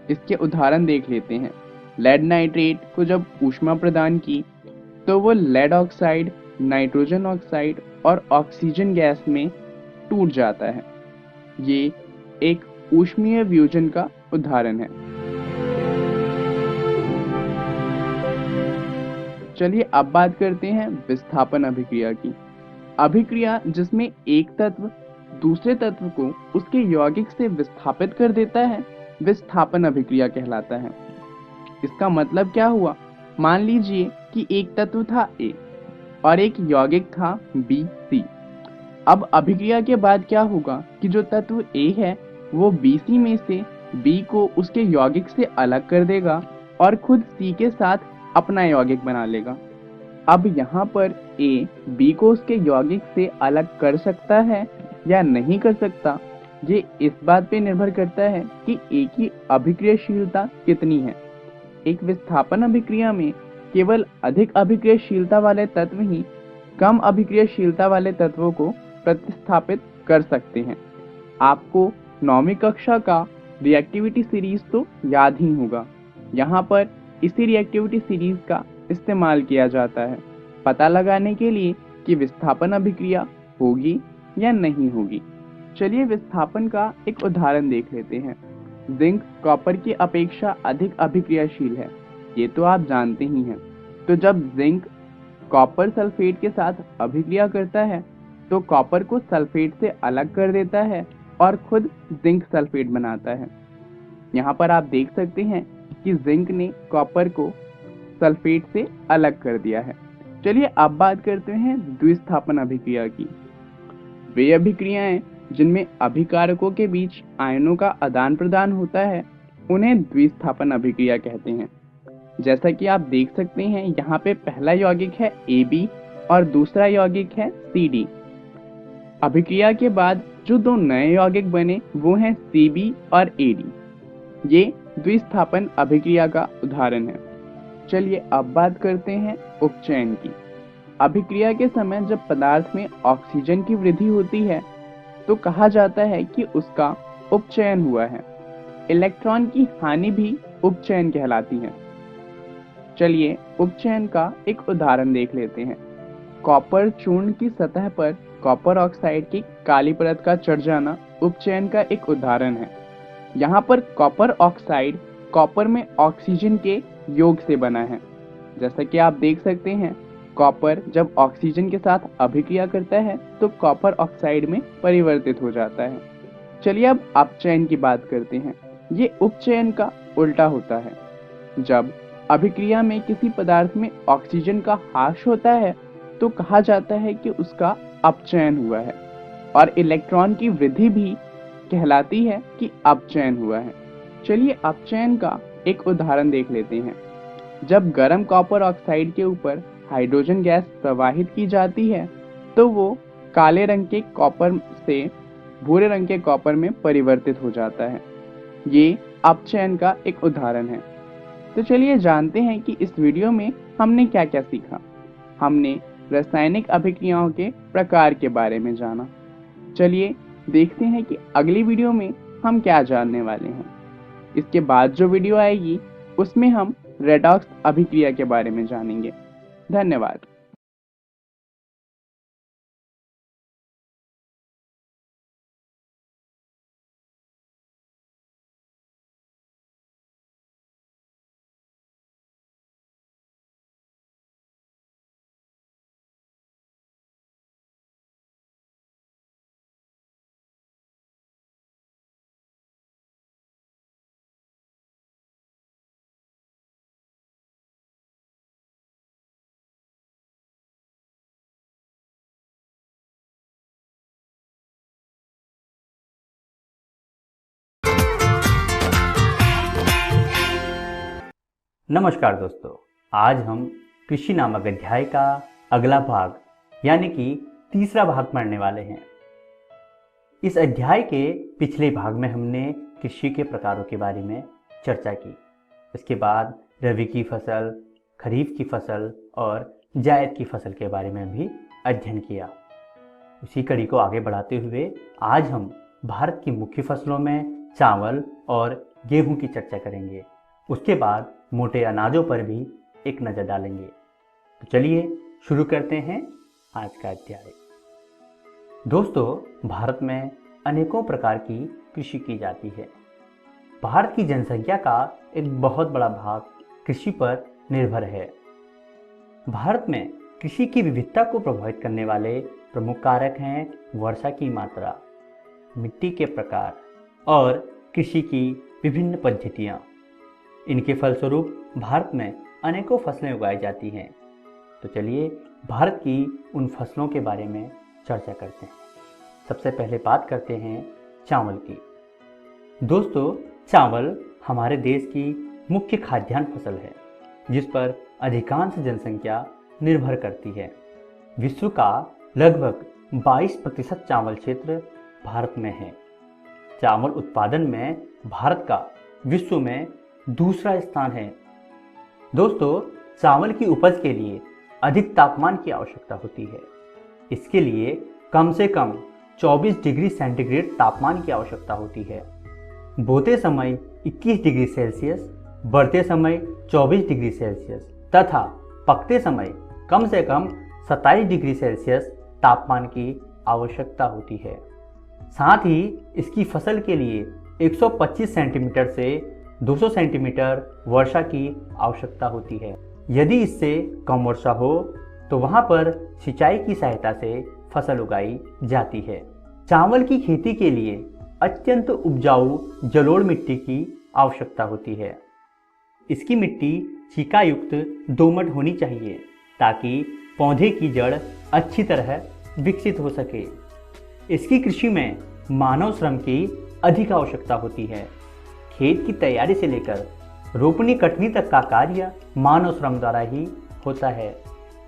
इसके उदाहरण देख लेते हैं। लेड नाइट्रेट को जब ऊष्मा प्रदान की तो वो लेड ऑक्साइड, नाइट्रोजन ऑक्साइड और ऑक्सीजन गैस में टूट जाता है। ये एक ऊष्मीय वियोजन का उदाहरण है। चलिए अब बात करते हैं विस्थापन अभिक्रिया की। अभिक्रिया जिसमें एक तत्व दूसरे तत्व को उसके यौगिक से विस्थापित कर देता है विस्थापन अभिक्रिया कहलाता है। इसका मतलब क्या हुआ? मान लीजिए कि एक तत्व था A और एक यौगिक था BC। अब अभिक्रिया के बाद क्या होगा कि जो तत्व A है वो BC में से B को उसके यौगिक से अलग कर देगा और खुद C के साथ अपना यौगिक बना लेगा। अब यहाँ पर A B को उसके यौगिक से अलग कर सकता है या नहीं कर सकता, ये इस बात पे निर्भर करता है कि A की अभिक्रियाशीलता कितनी है। एक विस्थापन अभिक्रिया में केवल अधिक अभिक्रियाशीलता वाले तत्व ही कम अभिक्रियाशीलता वाले तत्वों को प्रतिस्थापित कर सकते हैं। आपको 9वीं कक्षा का रिएक्टिविटी सीरीज तो याद ही होगा। यहाँ पर इसी रिएक्टिविटी सीरीज का इस्तेमाल किया जाता है पता लगाने के लिए कि विस्थापन अभिक्रिया होगी या नहीं होगी। चलिए विस्थापन का एक उदाहरण देख लेते हैं। जिंक कॉपर की अपेक्षा अधिक अभिक्रियाशील है, ये तो आप जानते ही हैं। तो जब जिंक कॉपर सल्फेट के साथ अभिक्रिया करता है तो कॉपर को सल्फेट से अलग कर देता है और खुद जिंक सल्फेट बनाता है। यहाँ पर आप देख सकते हैं कि जिंक ने कॉपर को सल्फेट से अलग कर दिया है। चलिए अब बात करते हैं द्विस्थापन अभिक्रिया की। वे अभिक्रियाएं जिनमें अभिकारकों के बीच आयनों का आदान प्रदान होता है उन्हें द्विस्थापन अभिक्रिया कहते हैं। जैसा कि आप देख सकते हैं यहाँ पे पहला यौगिक है AB और दूसरा यौगिक है CD। अभिक्रिया के बाद जो दो नए यौगिक बने वो हैं CB और AD। ये द्विस्थापन अभिक्रिया का उदाहरण है। चलिए अब बात करते हैं उपचयन की। अभिक्रिया के समय जब पदार्थ में ऑक्सीजन की वृद्धि होती है तो कहा जाता है कि उसका उपचयन हुआ है। इलेक्ट्रॉन की हानि भी उपचयन कहलाती है। चलिए उपचयन का एक उदाहरण देख लेते हैं। कॉपर चूर्ण की सतह पर कॉपर ऑक्साइड की काली परत का चढ़ जाना उपचयन का एक उदाहरण है। यहाँ पर कॉपर ऑक्साइड कॉपर में ऑक्सीजन के योग से बना है। जैसा कि आप देख सकते हैं, कॉपर जब ऑक्सीजन के साथ अभिक्रिया करता है तो कॉपर ऑक्साइड में परिवर्तित हो जाता है। चलिए अब अपचयन की बात करते हैं। ये उपचयन का उल्टा होता है। जब अभिक्रिया में किसी पदार्थ में ऑक्सीजन का ह्रास होता है तो कहा जाता है कि उसका अपचयन हुआ है, और इलेक्ट्रॉन की वृद्धि भी कहलाती है कि अपचयन हुआ है। चलिए अपचयन का एक उदाहरण देख लेते हैं। जब गर्म कॉपर ऑक्साइड के ऊपर हाइड्रोजन गैस प्रवाहित की जाती है तो वो काले रंग के कॉपर से भूरे रंग के कॉपर में परिवर्तित हो जाता है। ये अपचयन का एक उदाहरण है। तो चलिए जानते हैं कि इस वीडियो में हमने क्या क्या सीखा। हमने रासायनिक अभिक्रियाओं के प्रकार के बारे में जाना। चलिए देखते हैं कि अगली वीडियो में हम क्या जानने वाले हैं। इसके बाद जो वीडियो आएगी उसमें हम रेडॉक्स अभिक्रिया के बारे में जानेंगे। धन्यवाद। नमस्कार दोस्तों, आज हम कृषि नामक अध्याय का अगला भाग यानी कि तीसरा भाग पढ़ने वाले हैं। इस अध्याय के पिछले भाग में हमने कृषि के प्रकारों के बारे में चर्चा की। इसके बाद रबी की फसल, खरीफ की फसल और जायद की फसल के बारे में भी अध्ययन किया। उसी कड़ी को आगे बढ़ाते हुए आज हम भारत की मुख्य फसलों में चावल और गेहूं की चर्चा करेंगे। उसके बाद मोटे अनाजों पर भी एक नज़र डालेंगे। तो चलिए शुरू करते हैं आज का अध्याय। दोस्तों, भारत में अनेकों प्रकार की कृषि की जाती है। भारत की जनसंख्या का एक बहुत बड़ा भाग कृषि पर निर्भर है। भारत में कृषि की विविधता को प्रभावित करने वाले प्रमुख कारक हैं वर्षा की मात्रा, मिट्टी के प्रकार और कृषि की विभिन्न पद्धतियाँ। इनके फलस्वरूप भारत में अनेकों फसलें उगाई जाती हैं। तो चलिए भारत की उन फसलों के बारे में चर्चा करते हैं। सबसे पहले बात करते हैं चावल की। दोस्तों, चावल हमारे देश की मुख्य खाद्यान्न फसल है जिस पर अधिकांश जनसंख्या निर्भर करती है। विश्व का लगभग 22% चावल क्षेत्र भारत में है। चावल उत्पादन में भारत का विश्व में दूसरा स्थान है। दोस्तों, चावल की उपज के लिए अधिक तापमान की आवश्यकता होती है। इसके लिए कम से कम 24 डिग्री सेंटीग्रेड तापमान की आवश्यकता होती है। बोते समय 21 डिग्री सेल्सियस, बढ़ते समय 24 डिग्री सेल्सियस तथा पकते समय कम से कम 27 डिग्री सेल्सियस तापमान की आवश्यकता होती है। साथ ही इसकी फसल के लिए 125 सेंटीमीटर से 200 सेंटीमीटर वर्षा की आवश्यकता होती है। यदि इससे कम वर्षा हो तो वहां पर सिंचाई की सहायता से फसल उगाई जाती है। चावल की खेती के लिए अत्यंत उपजाऊ जलोढ़ मिट्टी की आवश्यकता होती है। इसकी मिट्टी छिकायुक्त दोमट होनी चाहिए ताकि पौधे की जड़ अच्छी तरह विकसित हो सके। इसकी कृषि में मानव श्रम की अधिक आवश्यकता होती है। खेत की तैयारी से लेकर रोपनी कटनी तक का कार्य मानव श्रम द्वारा ही होता है।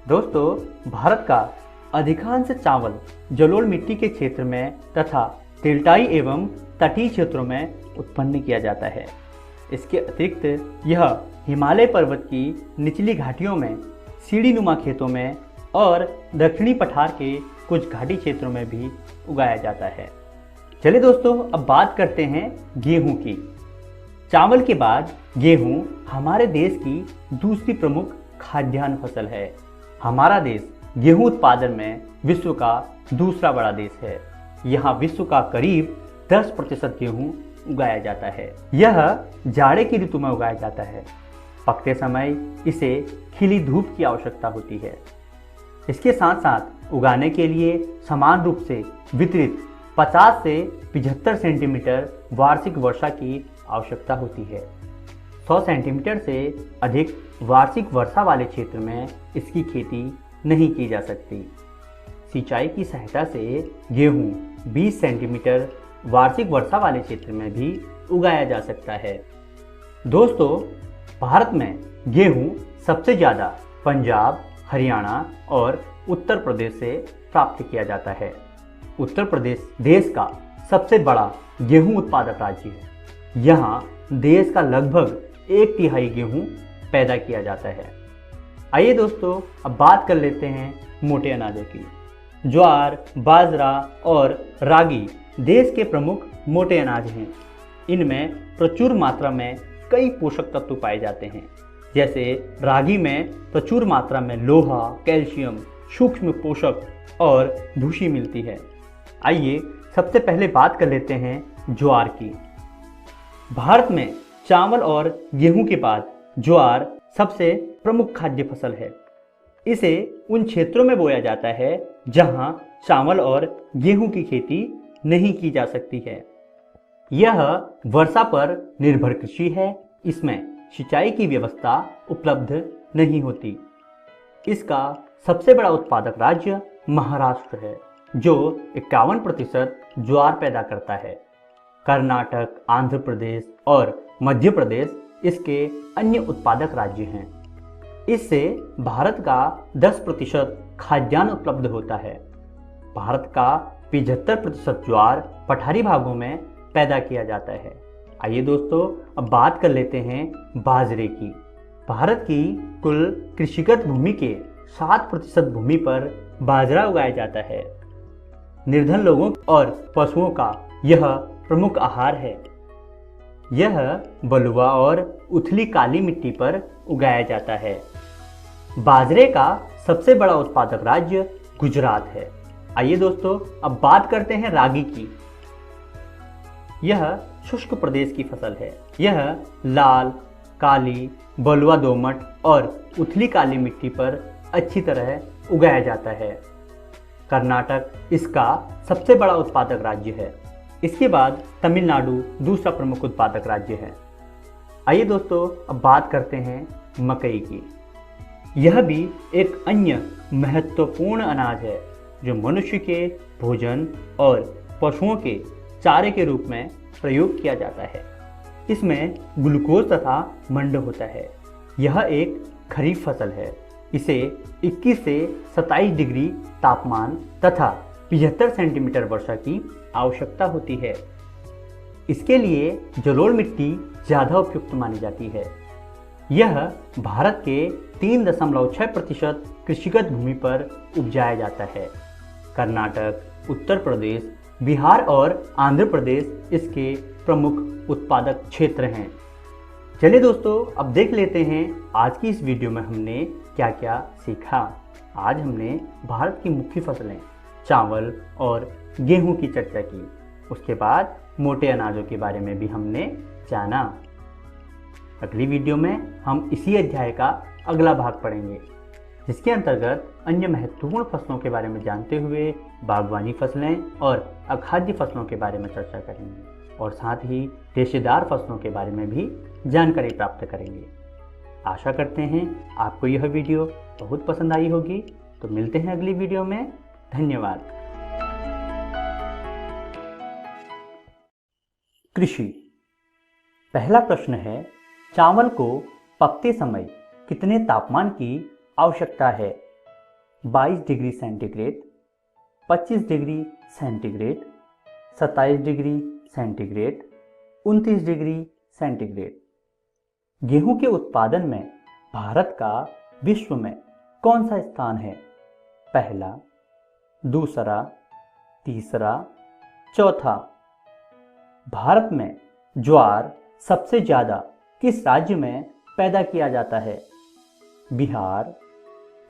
दोस्तों, भारत का अधिकांश चावल जलोढ़ मिट्टी के क्षेत्र में तथा तलछटी एवं तटीय क्षेत्रों में उत्पन्न किया जाता है। इसके अतिरिक्त यह हिमालय पर्वत की निचली घाटियों में, सीढ़ीनुमा खेतों में और दक्षिणी पठार के कुछ घाटी क्षेत्रों में भी उगाया जाता है। चलिए दोस्तों, अब बात करते हैं गेहूं की। चावल के बाद गेहूं हमारे देश की दूसरी प्रमुख खाद्यान्न फसल है। हमारा देश गेहूं उत्पादन में विश्व का दूसरा बड़ा देश है। यहाँ विश्व का करीब 10% गेहूं उगाया जाता है। यह जाड़े की ऋतु में उगाया जाता है। पकते समय इसे खिली धूप की आवश्यकता होती है। इसके साथ साथ उगाने के लिए समान रूप से वितरित 50 से 75 सेंटीमीटर वार्षिक वर्षा की आवश्यकता होती है। 100 सेंटीमीटर से अधिक वार्षिक वर्षा वाले क्षेत्र में इसकी खेती नहीं की जा सकती। सिंचाई की सहायता से गेहूं 20 सेंटीमीटर वार्षिक वर्षा वाले क्षेत्र में भी उगाया जा सकता है। दोस्तों, भारत में गेहूं सबसे ज़्यादा पंजाब, हरियाणा और उत्तर प्रदेश से प्राप्त किया जाता है। उत्तर प्रदेश देश का सबसे बड़ा गेहूं उत्पादक राज्य है। यहाँ देश का लगभग 1/3 गेहूं पैदा किया जाता है। आइए दोस्तों, अब बात कर लेते हैं मोटे अनाजों की। ज्वार, बाजरा और रागी देश के प्रमुख मोटे अनाज हैं। इनमें प्रचुर मात्रा में कई पोषक तत्व पाए जाते हैं। जैसे रागी में प्रचुर मात्रा में लोहा, कैल्शियम, सूक्ष्म पोषक और भूसी मिलती है। आइए सबसे पहले बात कर लेते हैं ज्वार की। भारत में चावल और गेहूं के बाद ज्वार सबसे प्रमुख खाद्य फसल है। इसे उन क्षेत्रों में बोया जाता है जहां चावल और गेहूं की खेती नहीं की जा सकती है। यह वर्षा पर निर्भर कृषि है। इसमें सिंचाई की व्यवस्था उपलब्ध नहीं होती। इसका सबसे बड़ा उत्पादक राज्य महाराष्ट्र है, जो 51% ज्वार पैदा करता है। कर्नाटक, आंध्र प्रदेश और मध्य प्रदेश इसके अन्य उत्पादक राज्य हैं। इससे भारत का 10% खाद्यान्न उपलब्ध होता है। भारत का 75% ज्वार पठारी भागों में पैदा किया जाता है। आइए दोस्तों, अब बात कर लेते हैं बाजरे की। भारत की कुल कृषिगत भूमि के 7% भूमि पर बाजरा उगाया जाता है। निर्धन लोगों और पशुओं का यह प्रमुख आहार है। यह बलुआ और उथली काली मिट्टी पर उगाया जाता है। बाजरे का सबसे बड़ा उत्पादक राज्य गुजरात है। आइए दोस्तों, अब बात करते हैं रागी की। यह शुष्क प्रदेश की फसल है। यह लाल, काली, बलुआ दोमट और उथली काली मिट्टी पर अच्छी तरह उगाया जाता है। कर्नाटक इसका सबसे बड़ा उत्पादक राज्य है। इसके बाद तमिलनाडु दूसरा प्रमुख उत्पादक राज्य है। आइए दोस्तों, अब बात करते हैं मकई की। यह भी एक अन्य महत्वपूर्ण अनाज है जो मनुष्य के भोजन और पशुओं के चारे के रूप में प्रयोग किया जाता है। इसमें ग्लूकोज तथा मंड होता है। यह एक खरीफ फसल है। इसे 21 से 27 डिग्री तापमान तथा 75 सेंटीमीटर वर्षा की आवश्यकता होती है। इसके लिए जलोढ़ मिट्टी ज़्यादा उपयुक्त मानी जाती है। यह भारत के 3.6% कृषिगत भूमि पर उपजाया जाता है। कर्नाटक, उत्तर प्रदेश, बिहार और आंध्र प्रदेश इसके प्रमुख उत्पादक क्षेत्र हैं। चलिए दोस्तों, अब देख लेते हैं आज की इस वीडियो में हमने क्या क्या सीखा। आज हमने भारत की मुख्य फसलें चावल और गेहूं की चर्चा की। उसके बाद मोटे अनाजों के बारे में भी हमने जाना। अगली वीडियो में हम इसी अध्याय का अगला भाग पढ़ेंगे, जिसके अंतर्गत अन्य महत्वपूर्ण फसलों के बारे में जानते हुए बागवानी फसलें और अखाद्य फसलों के बारे में चर्चा करेंगे और साथ ही रेशेदार फसलों के बारे में भी जानकारी प्राप्त करेंगे। आशा करते हैं आपको यह वीडियो बहुत पसंद आई होगी। तो मिलते हैं अगली वीडियो में। धन्यवाद। कृषि। पहला प्रश्न है, चावल को पकते समय कितने तापमान की आवश्यकता है? 22 degree centigrade, 25 degree centigrade, 27 degree centigrade, 29 degree centigrade. गेहूं के उत्पादन में भारत का विश्व में कौन सा स्थान है? पहला, दूसरा, तीसरा, चौथा। भारत में ज्वार सबसे ज़्यादा किस राज्य में पैदा किया जाता है? बिहार,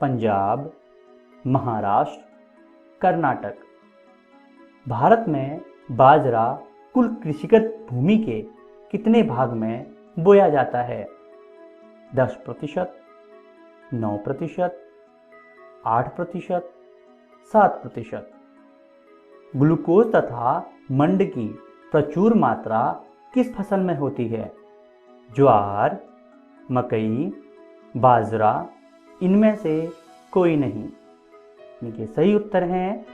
पंजाब, महाराष्ट्र, कर्नाटक। भारत में बाजरा कुल कृषिगत भूमि के कितने भाग में बोया जाता है? 10%, 9%, 8%, 7%। ग्लूकोज तथा मंड की प्रचुर मात्रा किस फसल में होती है? ज्वार, मकई, बाजरा, इनमें से कोई नहीं। इनके सही उत्तर हैं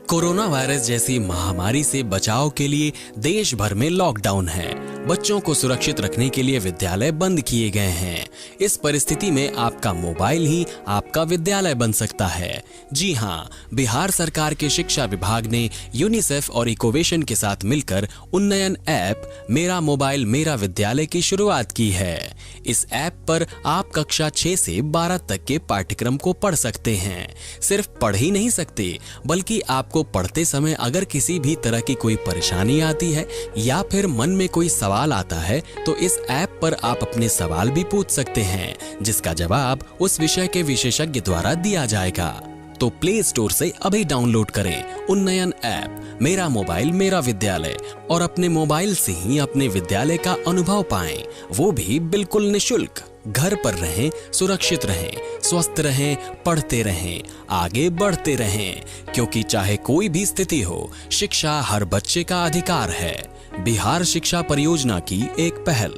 कोरोना वायरस जैसी महामारी से बचाव के लिए देश भर में लॉकडाउन है। बच्चों को सुरक्षित रखने के लिए विद्यालय बंद किए गए हैं। इस परिस्थिति में आपका मोबाइल ही आपका विद्यालय बन सकता है। जी हाँ, बिहार सरकार के शिक्षा विभाग ने यूनिसेफ और इकोवेशन के साथ मिलकर उन्नयन ऐप मेरा मोबाइल मेरा विद्यालय की शुरुआत की है। इस ऐप पर आप कक्षा 6 से 12 तक के पाठ्यक्रम को पढ़ सकते हैं। सिर्फ पढ़ ही नहीं सकते, बल्कि आपको पढ़ते समय अगर किसी भी तरह की कोई परेशानी आती है या फिर मन में कोई सवाल आता है तो इस ऐप पर आप अपने सवाल भी पूछ सकते हैं, जिसका जवाब उस विषय के विशेषज्ञ द्वारा दिया जाएगा। तो प्ले स्टोर से अभी डाउनलोड करें उन्नयन ऐप मेरा मोबाइल मेरा विद्यालय और अपने मोबाइल से ही अपने विद्यालय का अनुभव पाएं, वो भी बिल्कुल निशुल्क। घर पर रहें, सुरक्षित रहें, स्वस्थ रहें, पढ़ते रहें, आगे बढ़ते रहें, क्योंकि चाहे कोई भी स्थिति हो, शिक्षा हर बच्चे का अधिकार है। बिहार शिक्षा परियोजना की एक पहल।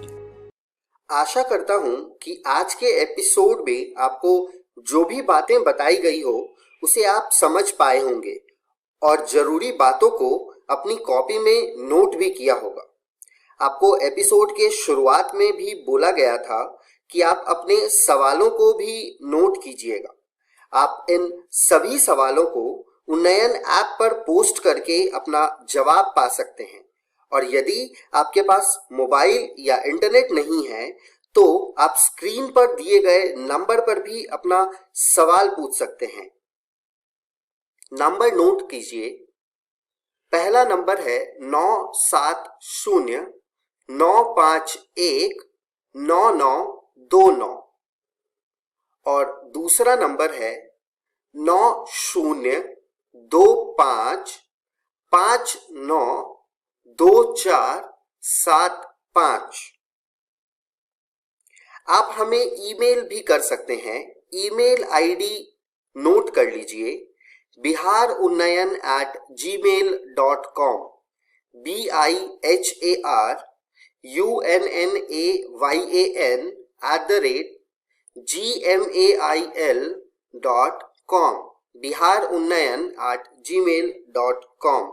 आशा करता हूं कि आज के एपिसोड में आपको जो भी बातें बताई गई हो उसे आप समझ पाए होंगे और जरूरी बातों को अपनी कॉपी में नोट भी किया होगा। आपको एपिसोड के शुरुआत में भी बोला गया था कि आप अपने सवालों को भी नोट कीजिएगा। आप इन सभी सवालों को उन्नयन ऐप पर पोस्ट करके अपना जवाब पा सकते हैं और यदि आपके पास मोबाइल या इंटरनेट नहीं है तो आप स्क्रीन पर दिए गए नंबर पर भी अपना सवाल पूछ सकते हैं। नंबर नोट कीजिए। पहला नंबर है 970-951-9929 और दूसरा नंबर है 9025592475। आप हमें ईमेल भी कर सकते हैं। ईमेल आईडी नोट कर लीजिए, biharunnyan@gmail.com, biharunnyan@gmail.com, biharunnyan@gmail.com।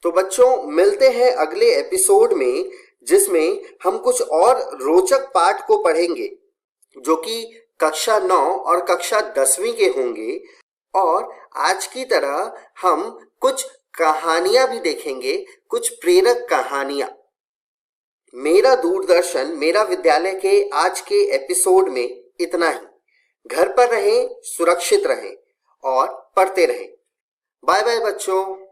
तो बच्चों, मिलते हैं अगले एपिसोड में, जिसमें हम कुछ और रोचक पाठ को पढ़ेंगे जो कि कक्षा 9 और कक्षा 10वीं के होंगे। और आज की तरह हम कुछ कहानियां भी देखेंगे, कुछ प्रेरक कहानियां। मेरा दूरदर्शन मेरा विद्यालय के आज के एपिसोड में इतना ही। घर पर रहें, सुरक्षित रहें और पढ़ते रहें। बाय बाय बच्चों।